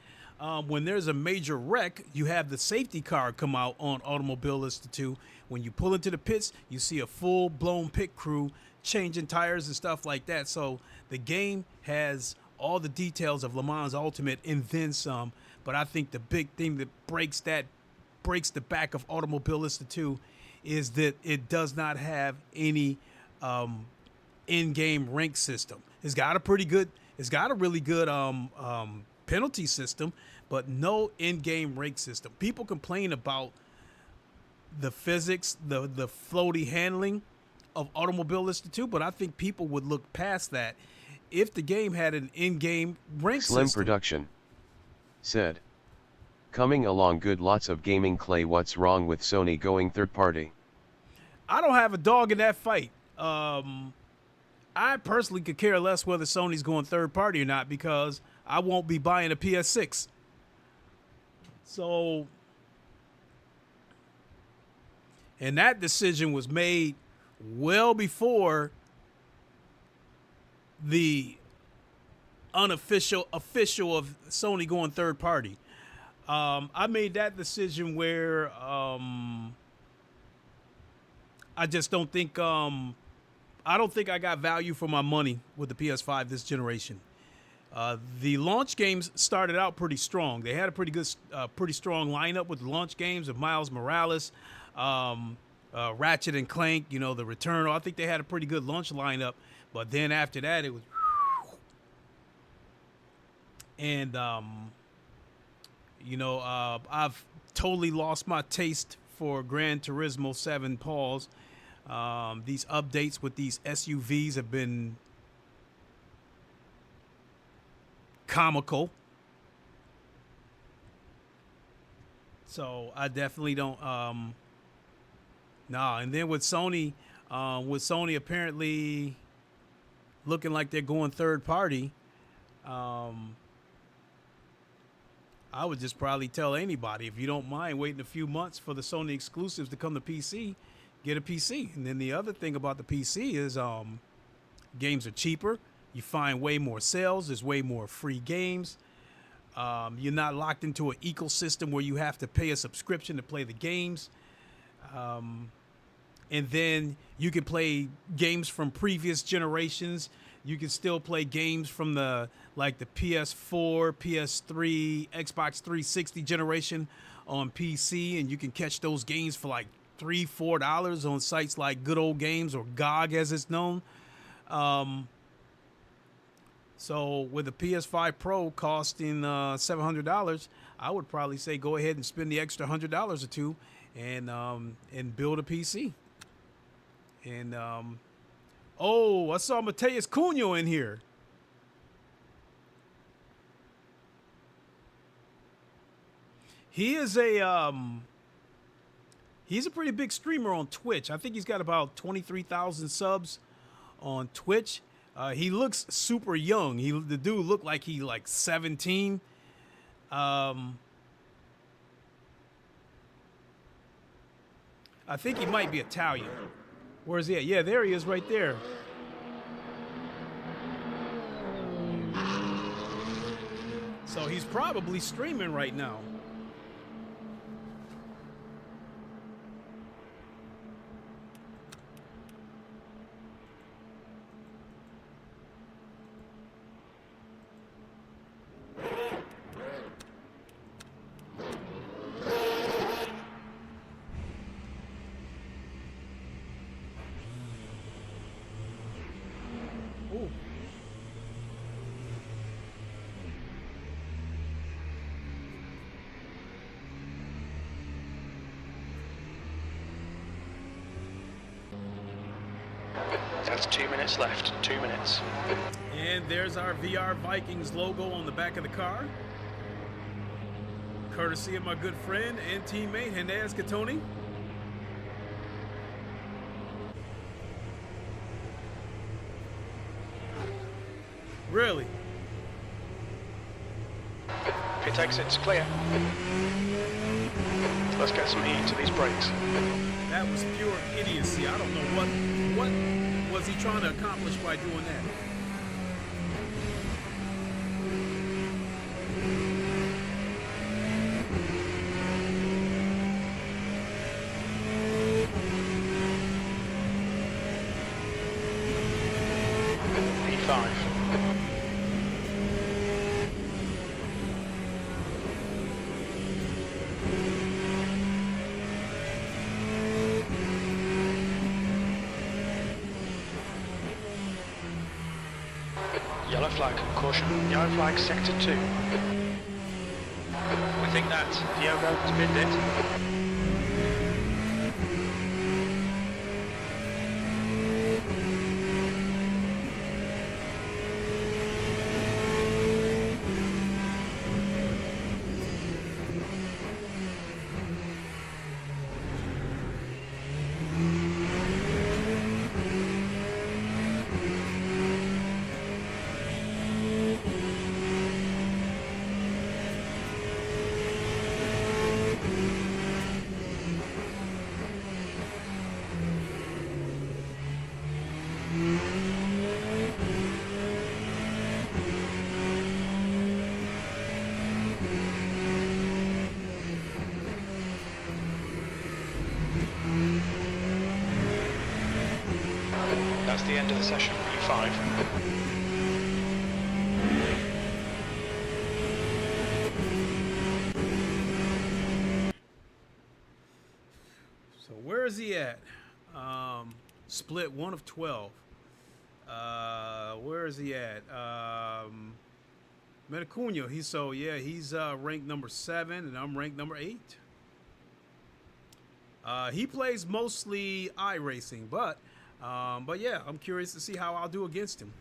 when there's a major wreck, you have the safety car come out on Automobilista 2. When you pull into the pits, you see a full-blown pit crew changing tires and stuff like that. So the game has all the details of LeMans Ultimate and then some. But I think the big thing that breaks the back of Automobilista 2 is that it does not have any in-game rank system. It's got a really good penalty system, but no in-game rank system. People complain about the physics, the floaty handling of Automobilista 2, but I think people would look past that if the game had an in-game rank Slim system. Production said, "Coming along good, lots of gaming. Clay, what's wrong with Sony going third party?" I don't have a dog in that fight. I personally could care less whether Sony's going third party or not because I won't be buying a PS6. So, and that decision was made well before the official of Sony going third party. I made that decision where I just don't think I don't think I got value for my money with the PS5 this generation. The launch games started out pretty strong. They had a pretty strong lineup with the launch games of Miles Morales, Ratchet and Clank, you know, the Returnal. I think they had a pretty good launch lineup, but then after that it was, and you know, I've totally lost my taste for Gran Turismo 7 Pause. These updates with these SUVs have been comical. So I definitely don't. Nah, and then with Sony apparently looking like they're going third party, I would just probably tell anybody, if you don't mind waiting a few months for the Sony exclusives to come to PC, get a PC. And then the other thing about the PC is games are cheaper. You find way more sales. There's way more free games. You're not locked into an ecosystem where you have to pay a subscription to play the games. And then you can play games from previous generations. You can still play games from the PS4, PS3, Xbox 360 generation on PC, and you can catch those games for like $3-4 on sites like Good Old Games or GOG as it's known. So with the PS5 Pro costing $700, I would probably say go ahead and spend the extra $100 or two and build a PC. And oh, I saw Mateus Cunha in here. He is he's a pretty big streamer on Twitch. I think he's got about 23,000 subs on Twitch. He looks super young. The dude looked like he like 17. I think he might be Italian. Where is he at? Yeah, there he is right there. So he's probably streaming right now. That's 2 minutes left. 2 minutes. And there's our VR Vikings logo on the back of the car. Courtesy of my good friend and teammate, Hernandez Catoni. Really? Pit exit's clear. Let's get some heat to these brakes. That was pure idiocy. I don't know what was he trying to accomplish by doing that. E5. Yellow flag, caution. Yellow flag, sector 2. We think that Diogo spinned it. That's the end of the session, E5. So where is he at? Split 1 of 12. Where is he at? Metacunha. He's ranked number 7, and I'm ranked number 8. He plays mostly iRacing, but yeah, I'm curious to see how I'll do against him.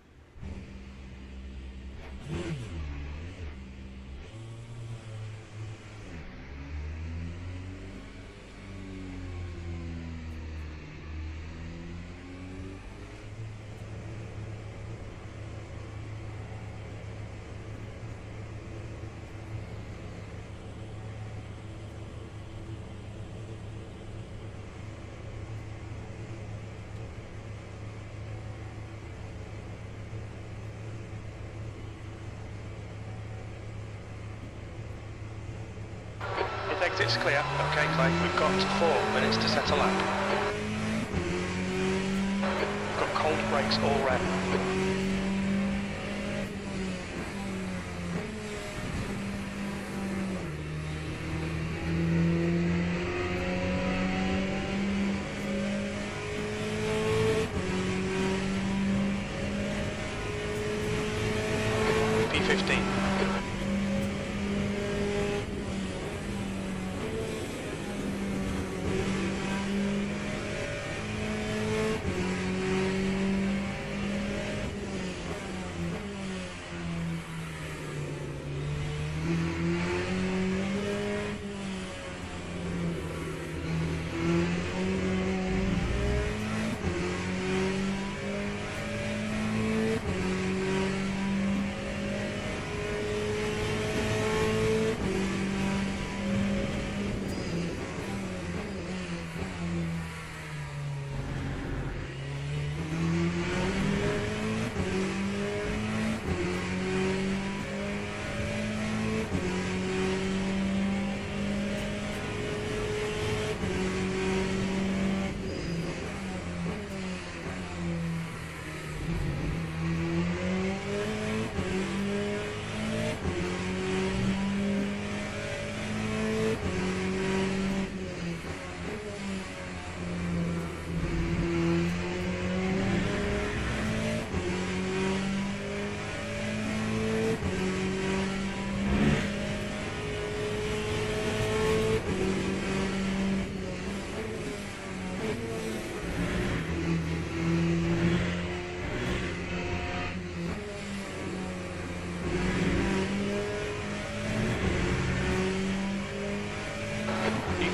Exit's clear. Okay, Clay, we've got 4 minutes to set a lap. We've got cold brakes all round. P15.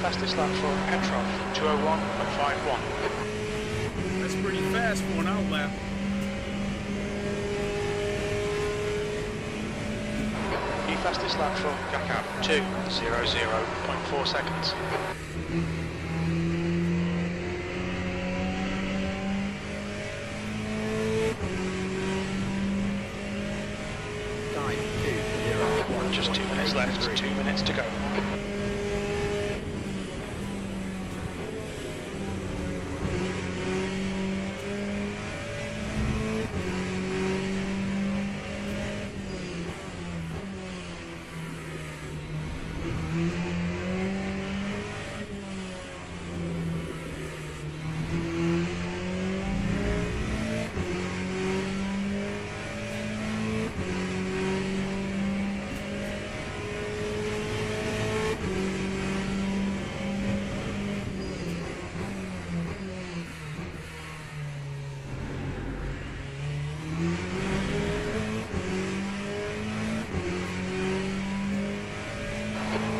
Fastest lap for Petrov, 201.51. That's pretty fast for an out lap. New fastest lap for Gakab, 2:00.4 seconds. Time 2:01. Just 2 minutes left, 2 minutes to go.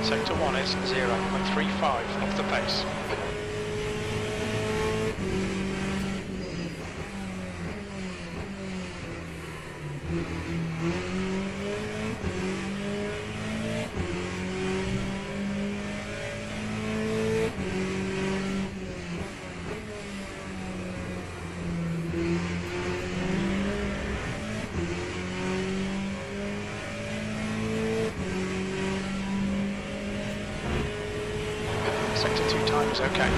Sector 1 is 0.35 off the pace. Sector 2 time is okay.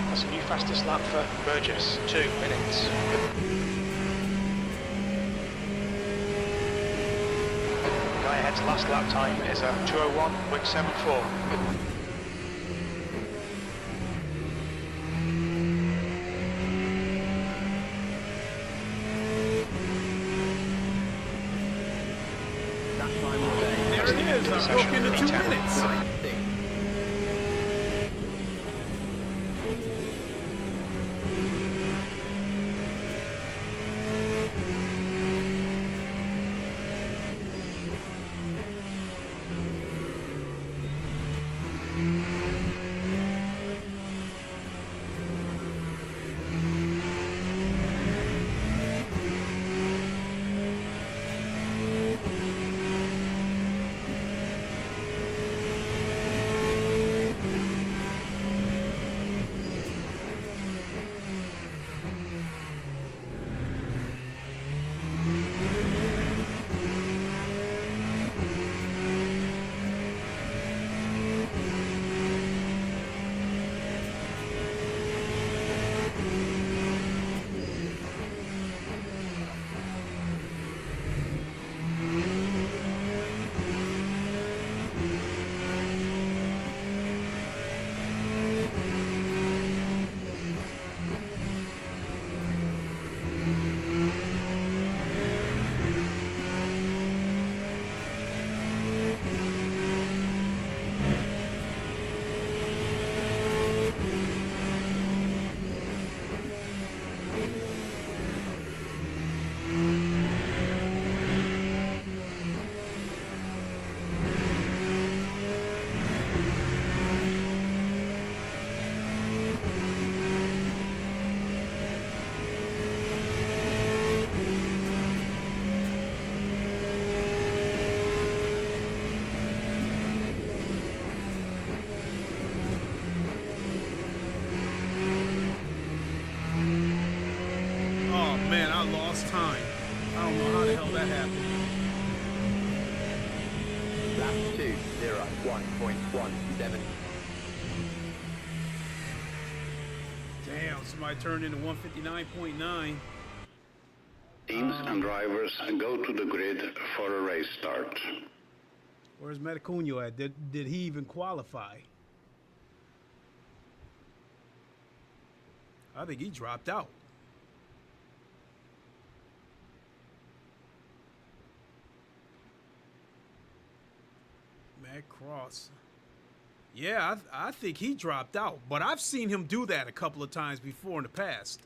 That's a new fastest lap for Burgess, 2 minutes. Guy ahead's last lap time is a 2:01.74. There it is. I broke into 2 minutes. Time 6. that happened. Lap 201.17. Damn, somebody turned into 159.9. Teams and drivers go to the grid for a race start. Where's Metacuno at? Did he even qualify? I think he dropped out. Matt Cross. Yeah, I think he dropped out. But I've seen him do that a couple of times before in the past.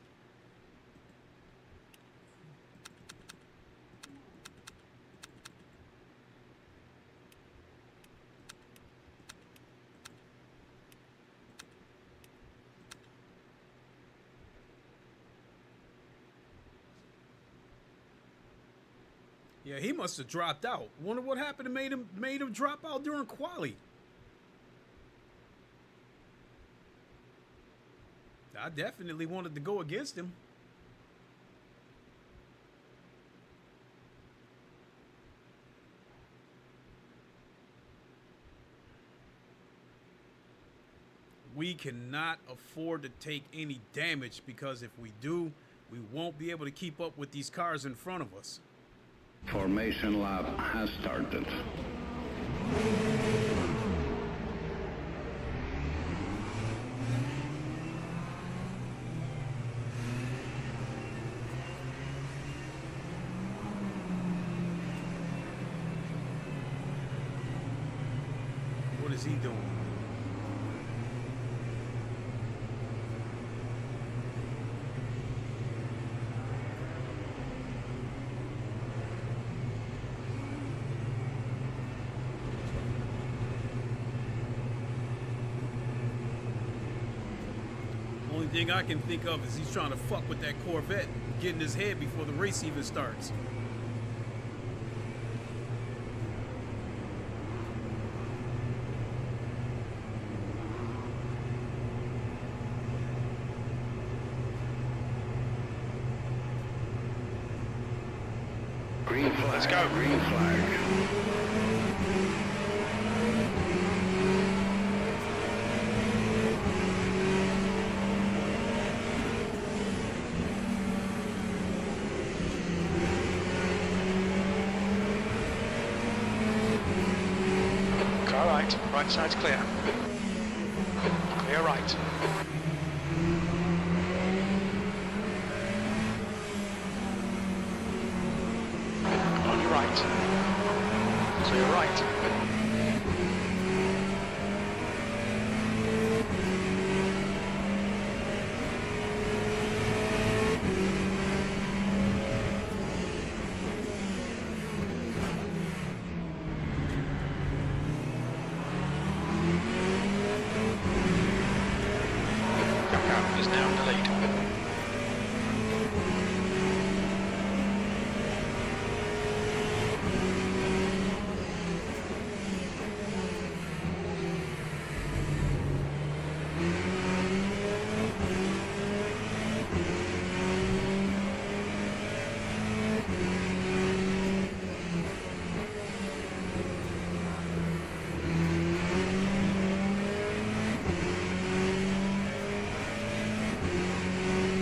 Yeah, he must have dropped out. Wonder what happened to made him drop out during quali. I definitely wanted to go against him. We cannot afford to take any damage because if we do, we won't be able to keep up with these cars in front of us. Formation lap has started. What is he doing? Only thing I can think of is he's trying to fuck with that Corvette, get in his head before the race even starts. Green flag. Let's go. Green flag. Car right. Right side's clear. Clear right. On your right. Clear right. Yoko is now in the lead.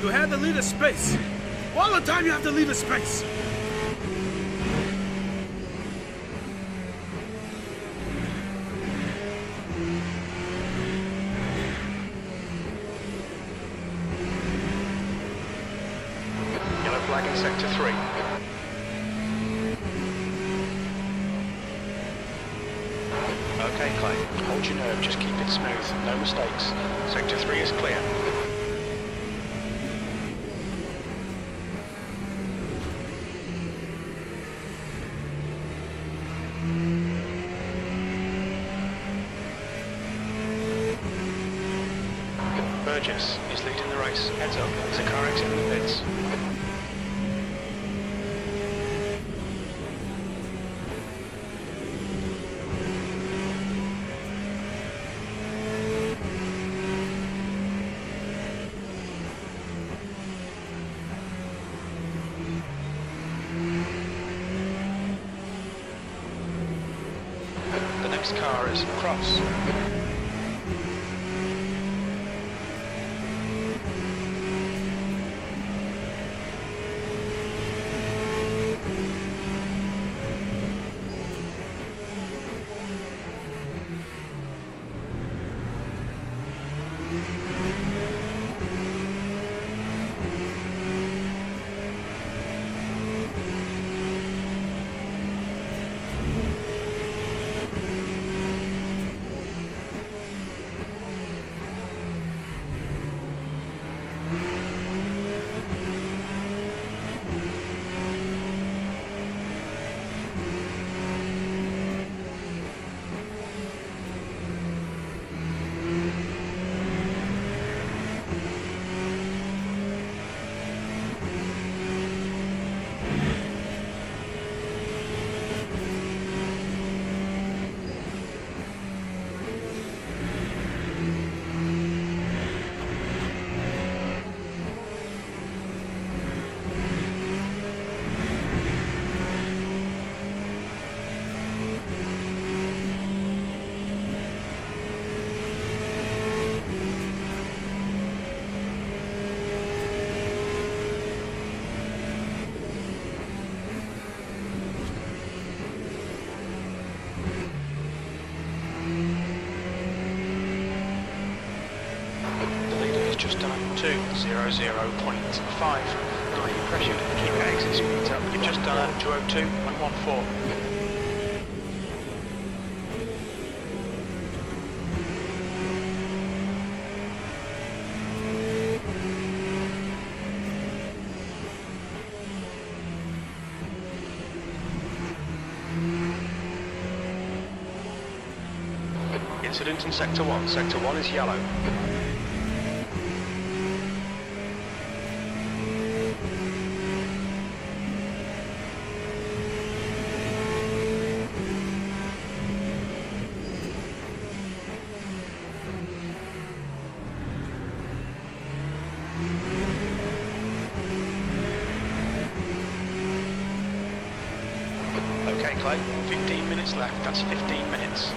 You had to leave a space. All the time you have to leave a space. Yellow flag in sector 3. Okay, Clay. Hold your nerve, just keep it smooth. No mistakes. Sector 3 is clear. Burgess is leading the race. Heads up, there's a car exiting the pits. next car is Cross. Just done 2:00.5. Keep pressured, keep your exit speeds up. You've just done a 2:02.14. Incident in Sector 1. Sector 1 is yellow. Okay, Clay, 15 minutes left. That's 15 minutes.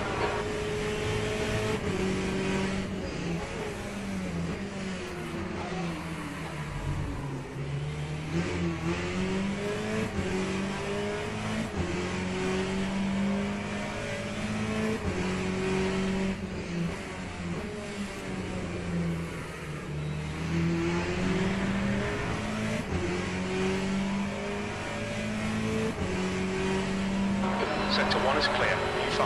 Sector 1 is clear. U5.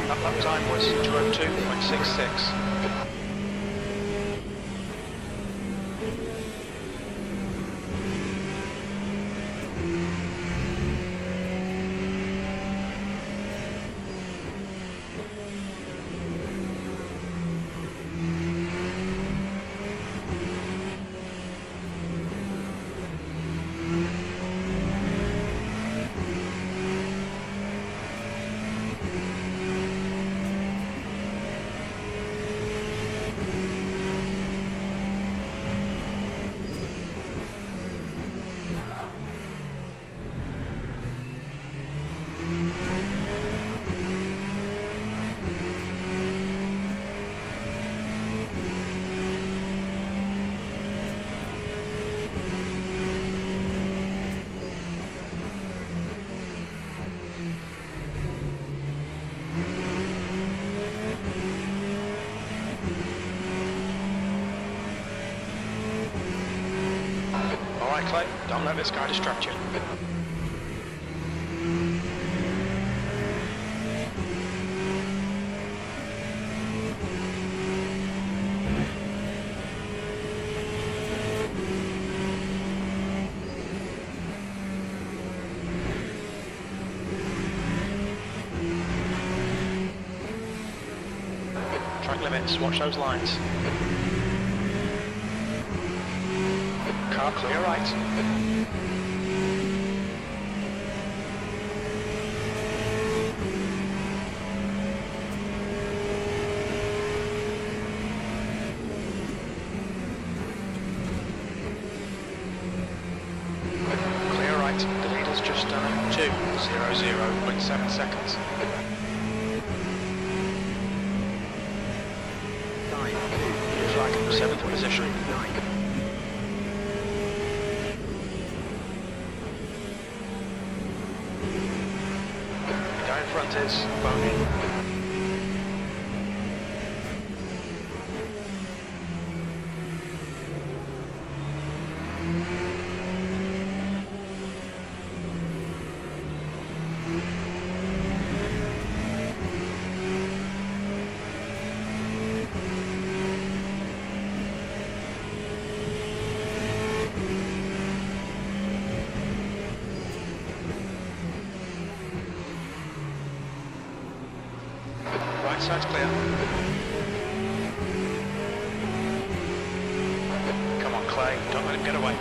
Lap time was 2:02.66. Alright, Clay, don't let this guy distract you. limits, watch those lines. Car clear right. Clear right, the leader's just done it. 2:00.7 seconds. Time 2. Flag in 7th position. 9. The guy in front is Bony. Right side's clear. Come on, Clay, don't let him get away.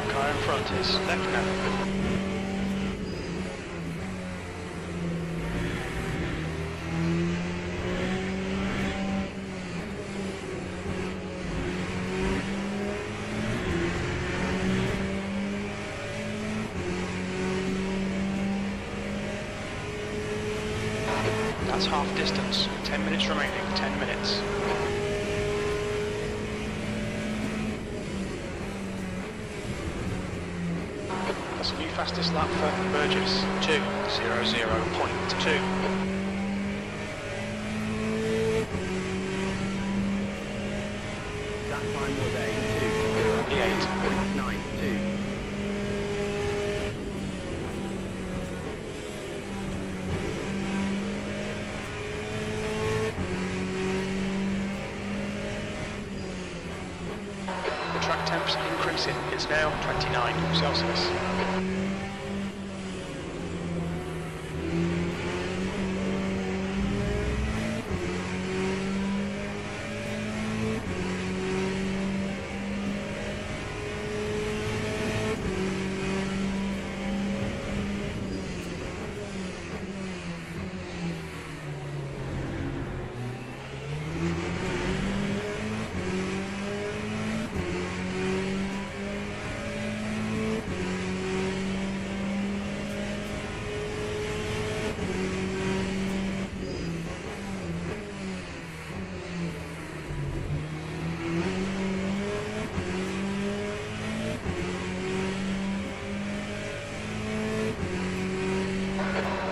Car in front is left now. That's half distance. 10 minutes remaining. 10 minutes. That's a new fastest lap for Burgess. 2:00.2. That time was a 2:08.92. The track temps increasing. It's now 29 Celsius.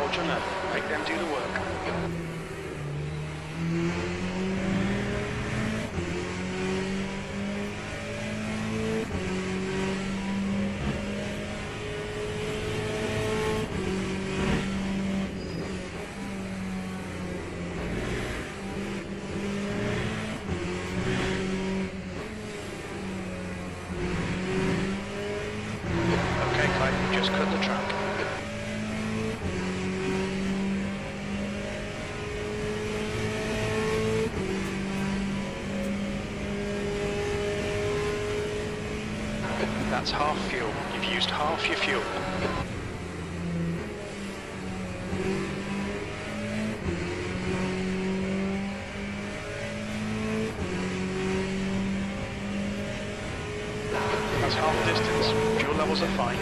Voltron, make them do the work. Okay, Clay, just cut the track. That's half fuel. You've used half your fuel. That's half distance. Fuel levels are fine.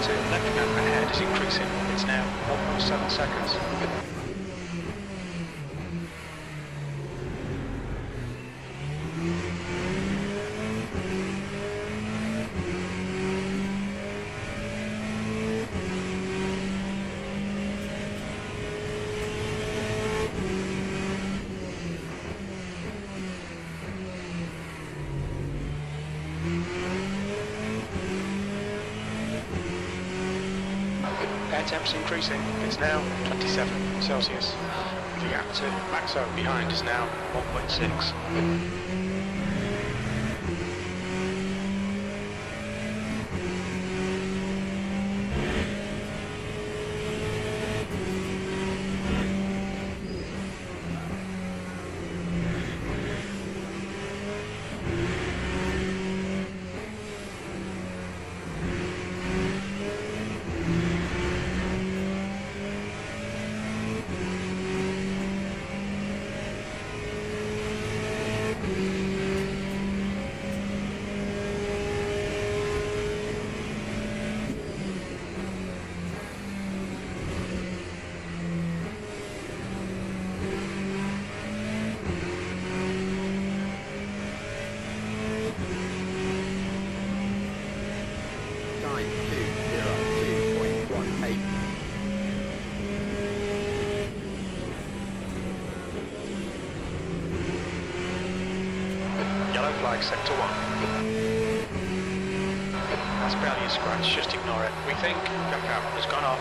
to left cap ahead is increasing. It's now 1.7 seconds. Air temp's increasing. It's now 27 Celsius. The gap to Maxo behind is now 1.6. Time 2:02.18. Yellow flag, sector 1. That's barely a scratch, just ignore it. We think gap cap has gone off.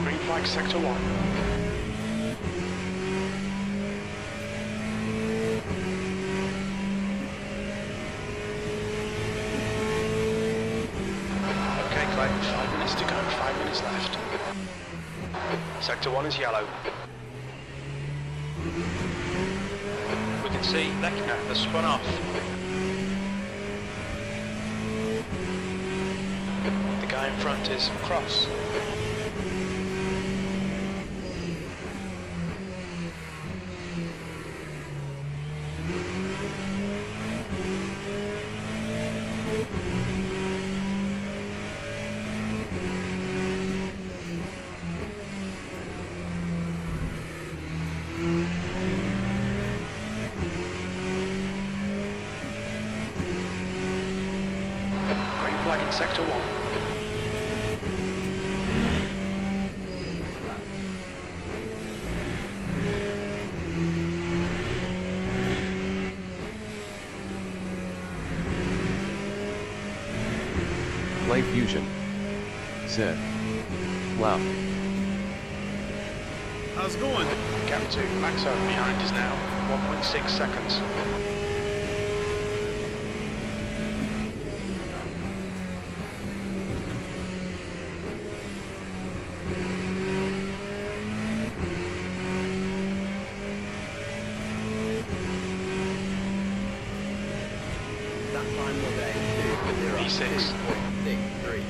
Green flag, sector 1. Okay, Clay, 5 minutes to go, 5 minutes left. Sector 1 is yellow. We can see left cap has spun off. The guy in front is cross. Green flag in sector 1. Play Fusion. Said. Wow. How's it going? Gap to Maxo behind is now 1.6 seconds. That time was a E6. 2:02.63.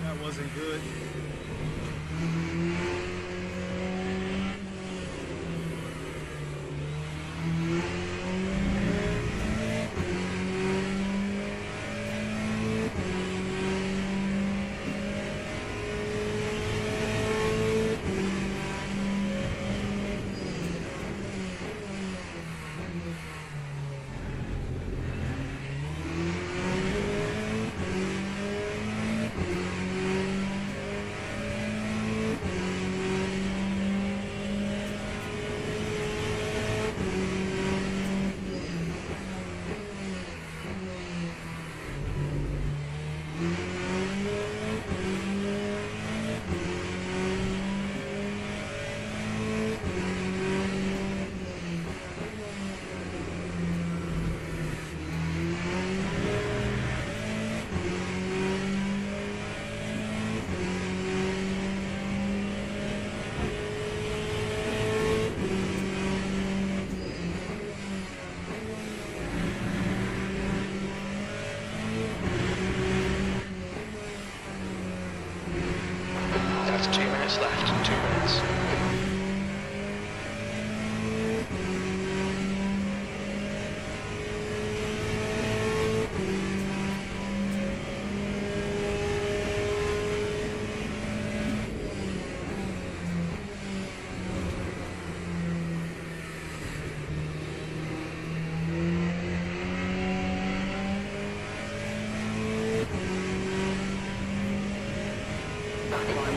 That wasn't good. minutes left, 2 minutes.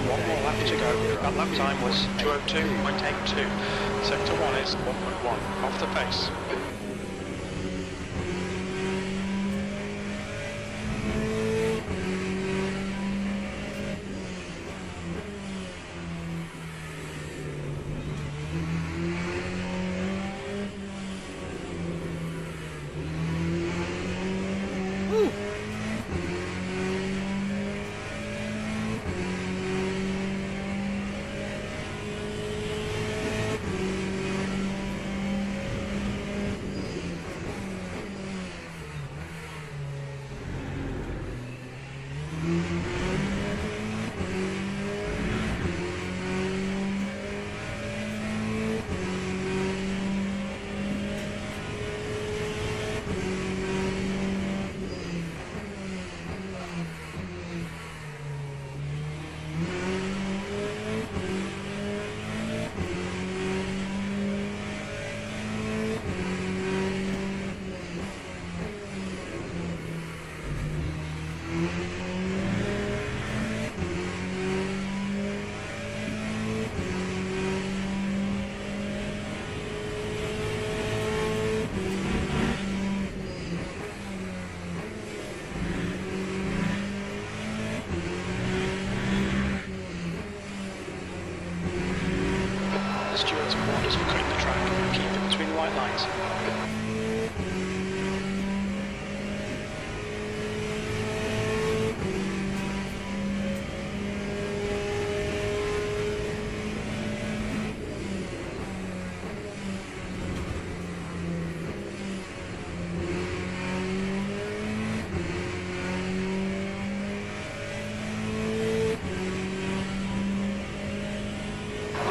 One more lap to go. That lap time was 2:02.82. Sector 1 is 1.1 off the pace. Stewards have warned us for cutting the track. Keep it between the white lines.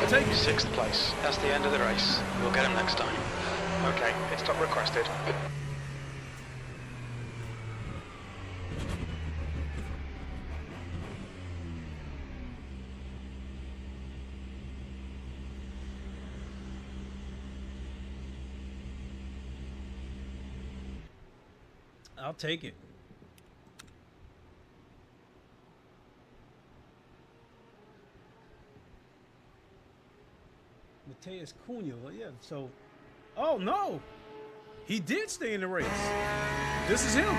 Take 6th place. That's the end of the race. We'll get him next time. Okay, pit stop requested. I'll take it. Mateus Cunha, yeah, so, oh no, he did stay in the race. This is him.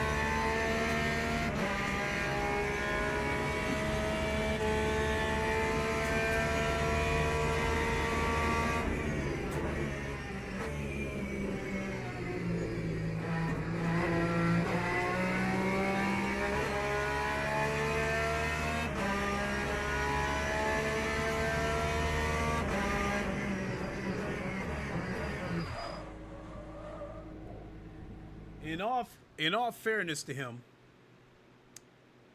In all fairness to him,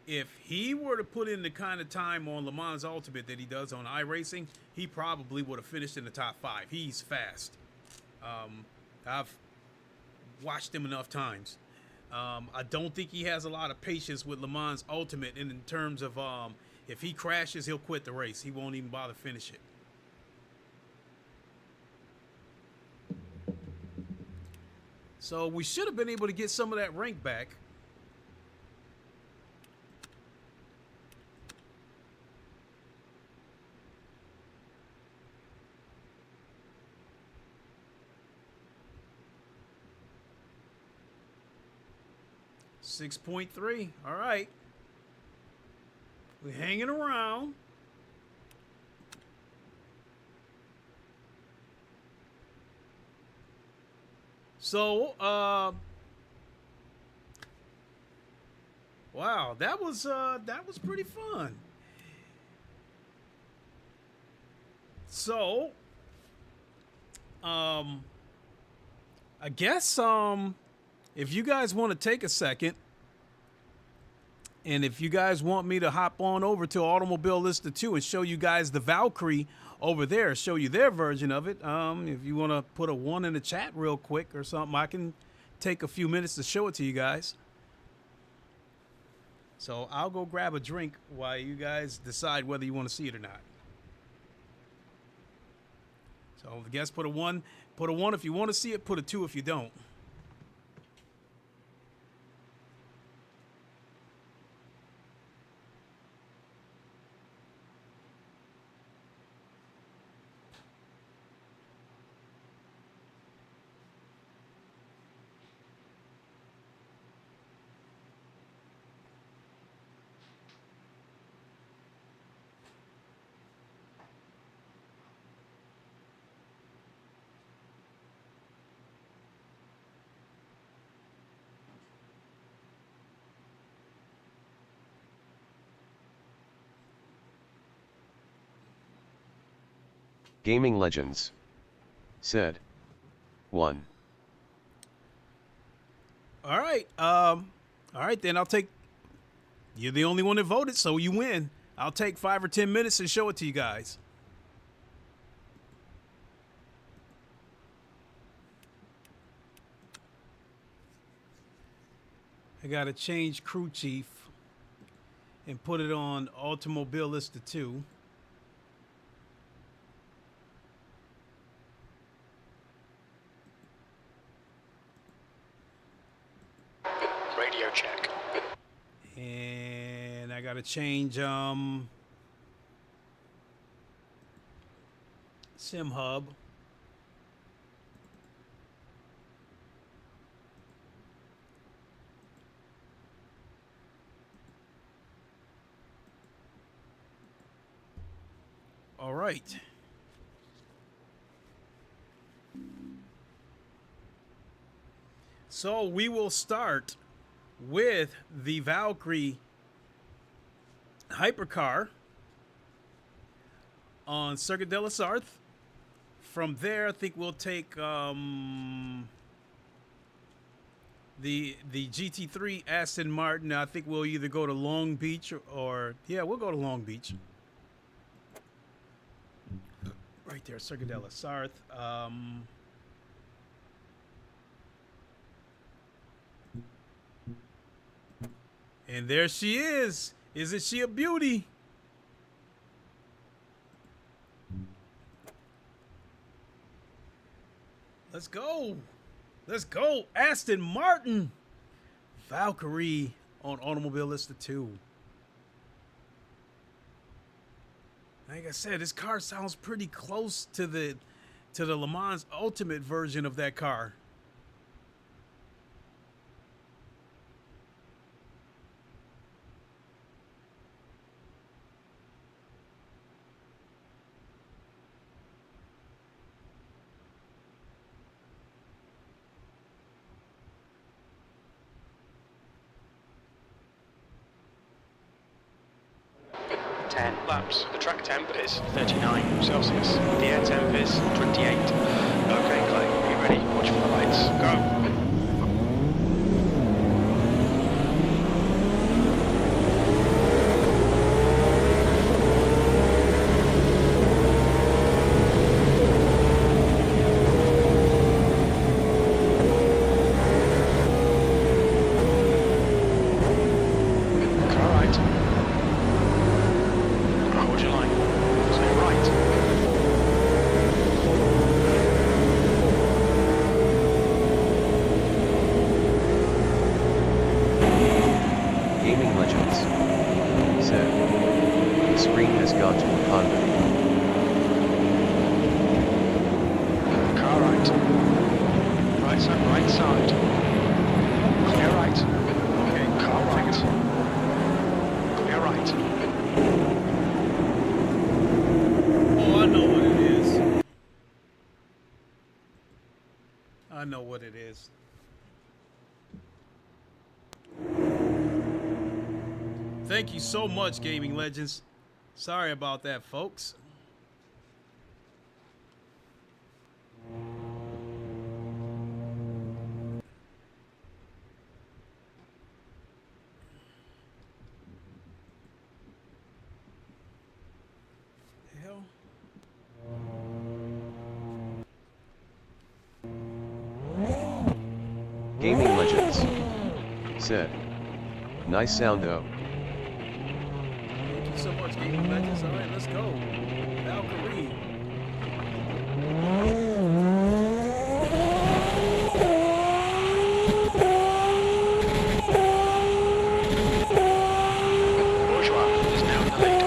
if he were to put in the kind of time on LeMans Ultimate that he does on iRacing, he probably would have finished in the top 5. He's fast. I've watched him enough times. I don't think he has a lot of patience with LeMans Ultimate in terms of if he crashes, he'll quit the race. He won't even bother finish it. So we should have been able to get some of that rank back. .3. All right. We're hanging around. So, wow, that was pretty fun. So, I guess if you guys want to take a second And if you guys want me to hop on over to Automobile Lister 2 and show you guys the Valkyrie over there, show you their version of it, if you want to put a 1 in the chat real quick or something, I can take a few minutes to show it to you guys. So I'll go grab a drink while you guys decide whether you want to see it or not. So I guess put a 1 if you want to see it, put a 2 if you don't. Gaming Legends said 1. All right, then I'll take. You're the only one that voted, so you win. I'll take 5 or 10 minutes and show it to you guys. I gotta change crew chief and put it on Automobile Lister 2. Radio check. And I gotta change Sim Hub. All right. So we will start with the Valkyrie hypercar on Circuit de la Sarthe. From there, I think we'll take the GT3 Aston Martin. I think we'll either go to Long Beach or yeah, we'll go to Long Beach. Right there, Circuit de la Sarthe. And there she is. Isn't she a beauty? Let's go. Let's go. Aston Martin. Valkyrie on Automobile Lister 2. Like I said, this car sounds pretty close to the LeMans Ultimate version of that car. Laps. The track temp is 39 Celsius. The air temp is 28. Okay, Clay, are you ready? Watch for the lights. Go. I know what it is. Thank you so much, Gaming Legends. Sorry about that, folks. Gaming Legends said, nice sound though. Thank you so much, Gaming Legends. All right, let's go. Valkyrie. Bourgeois is now in the lead.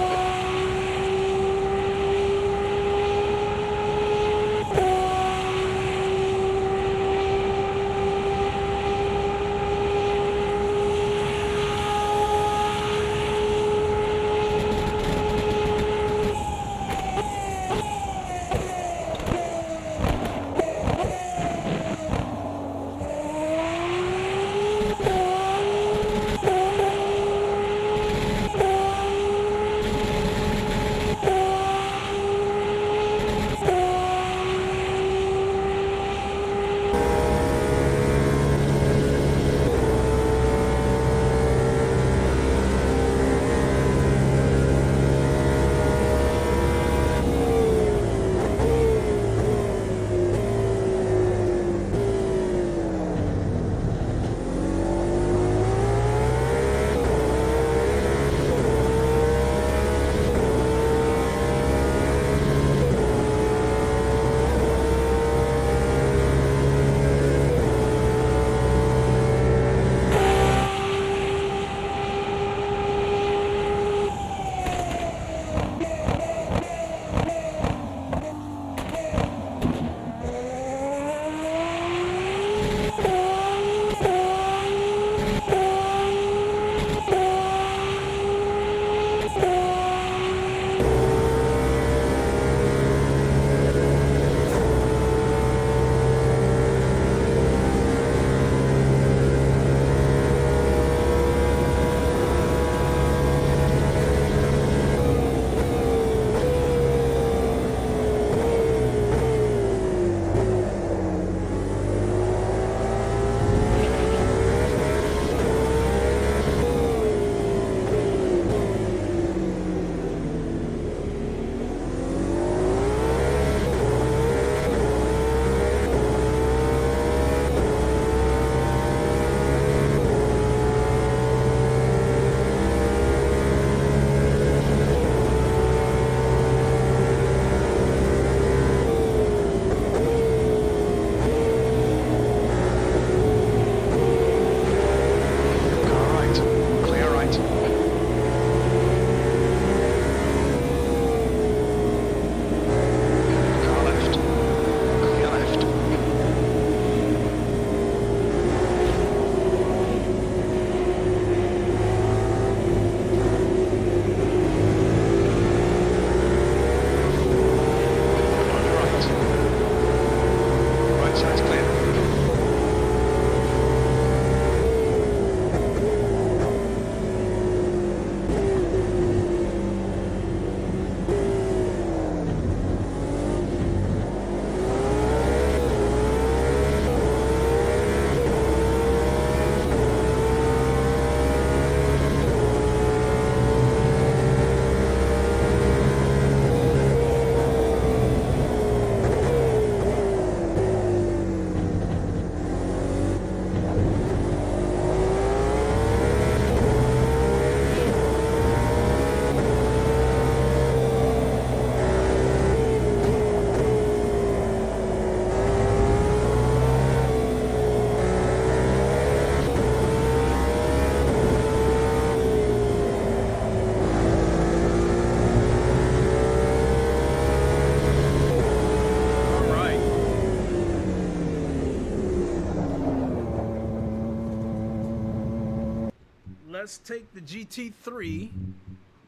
let's take the GT3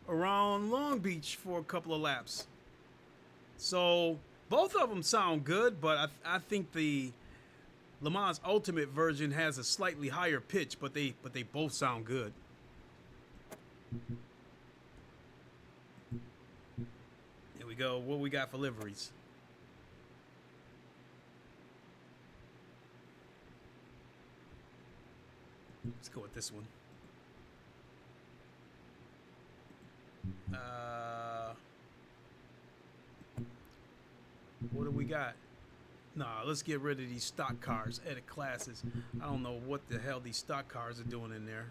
around Long Beach for a couple of laps. So both of them sound good, but I think the LeMans Ultimate version has a slightly higher pitch, but they both sound good. Here we go. What we got for liveries? Let's go with this one. What do we got? Nah, let's get rid of these stock cars, edit classes. I don't know what the hell these stock cars are doing in there.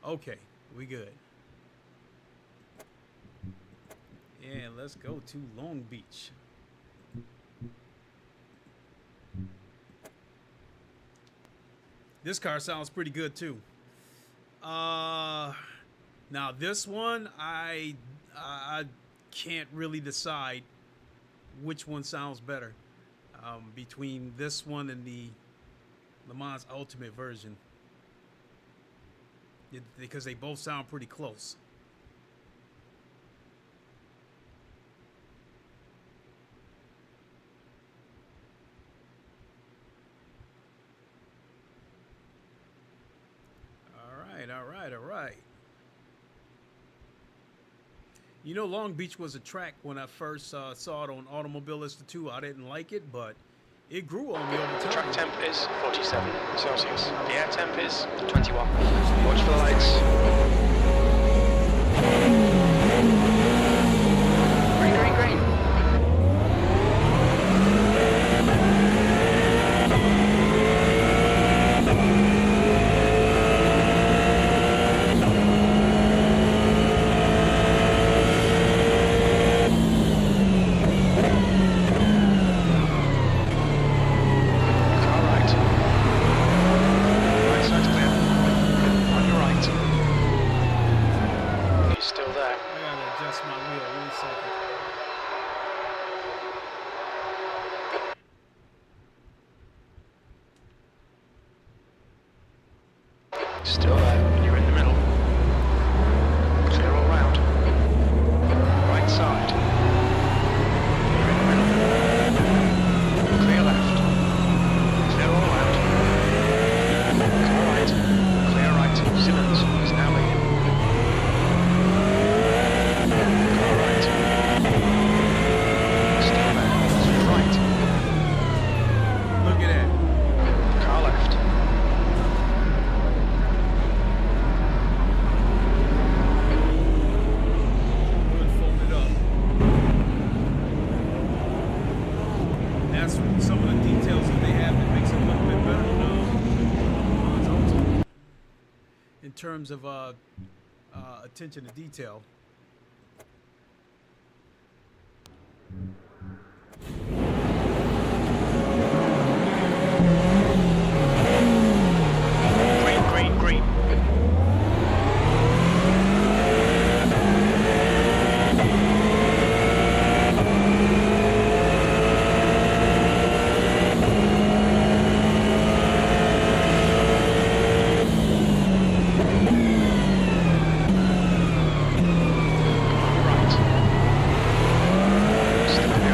Okay, we good. Yeah, let's go to Long Beach. This car sounds pretty good too. Now this one, I can't really decide which one sounds better between this one and the LeMans Ultimate version. Because they both sound pretty close. All right. You know, Long Beach was a track when I first saw it on Automobilista 2. I didn't like it, but it grew on me over time. The track temp is 47 Celsius. The air temp is 21. Watch for the lights. Green. Still there, you're in the middle. Clear all round. Right side. You're in the middle. Clear left. Clear all round. Clear right. Clear right. Simmons is now leading. Clear right. Still there. Clear right. Look at that. Car left. Some of the details that they have that makes it a little bit better in terms of attention to detail. Green. Right.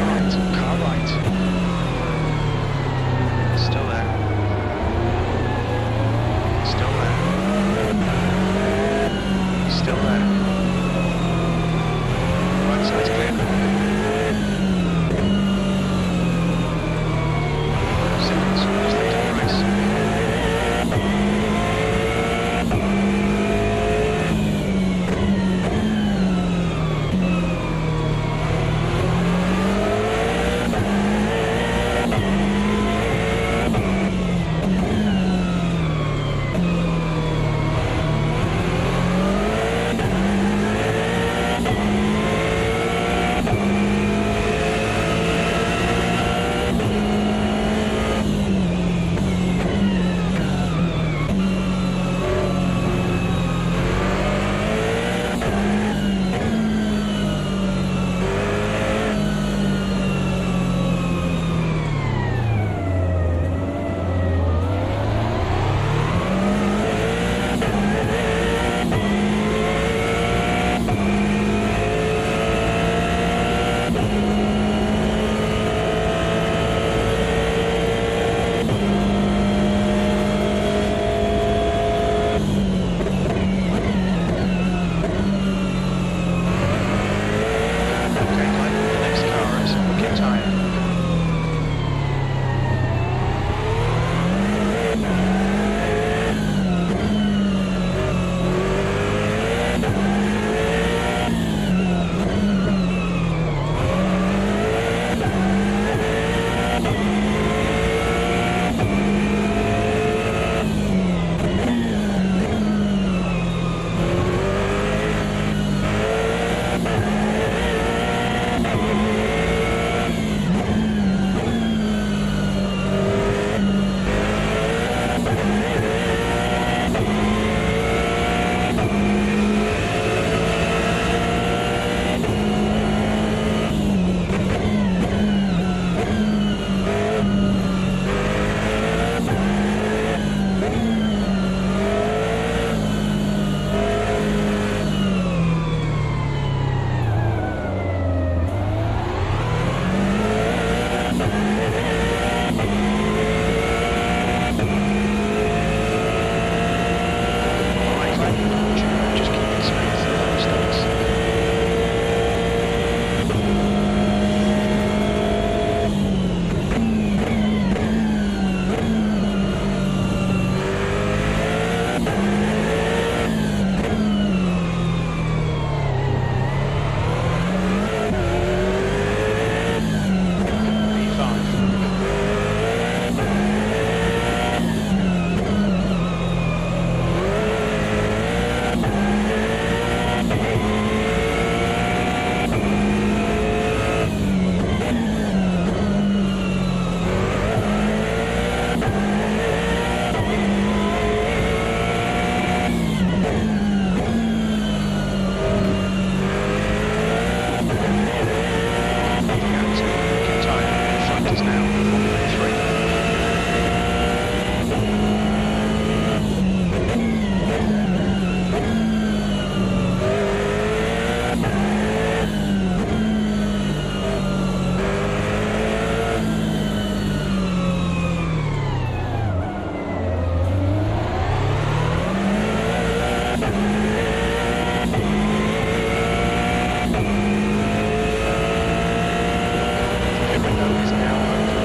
window is now open.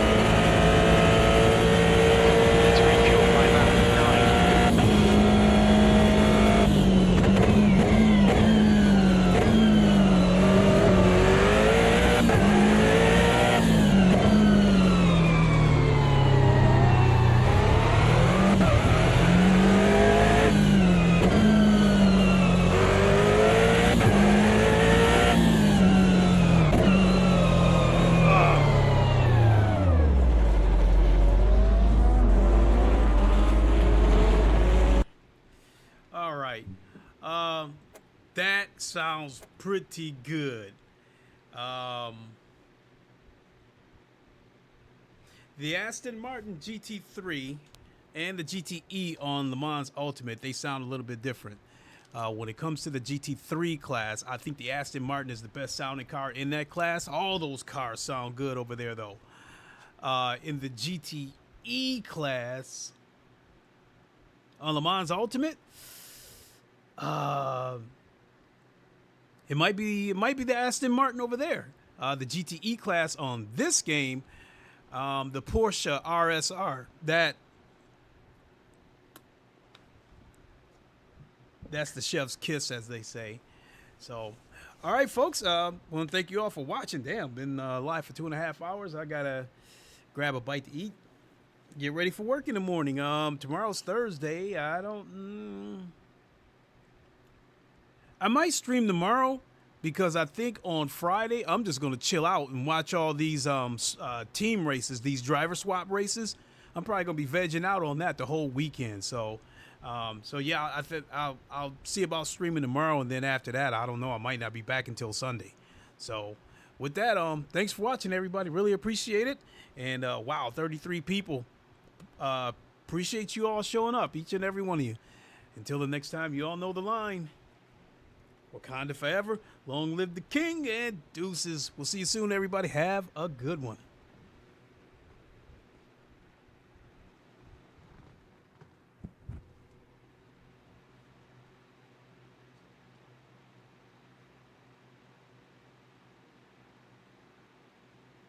Let's refuel by lap 9. All right. That sounds pretty good. The Aston Martin GT3 and the GTE on LeMans Ultimate, they sound a little bit different. When it comes to the GT3 class, I think the Aston Martin is the best sounding car in that class. All those cars sound good over there, though. In the GTE class on LeMans Ultimate, it might be the Aston Martin over there. The GTE class on this game, the Porsche RSR, that's the chef's kiss, as they say. So, all right, folks. I want to thank you all for watching. Damn, been live for 2.5 hours. I gotta grab a bite to eat. Get ready for work in the morning. Tomorrow's Thursday. I might stream tomorrow because I think on Friday I'm just gonna chill out and watch all these team races, these driver swap races. I'm probably gonna be vegging out on that the whole weekend. So yeah, I think I'll see about streaming tomorrow, and then after that, I don't know. I might not be back until Sunday. So with that, thanks for watching, everybody. Really appreciate it. And wow, 33 people. Appreciate you all showing up, each and every one of you. Until the next time, you all know the line. Wakanda forever. Long live the king, and deuces. We'll see you soon, everybody. Have a good one.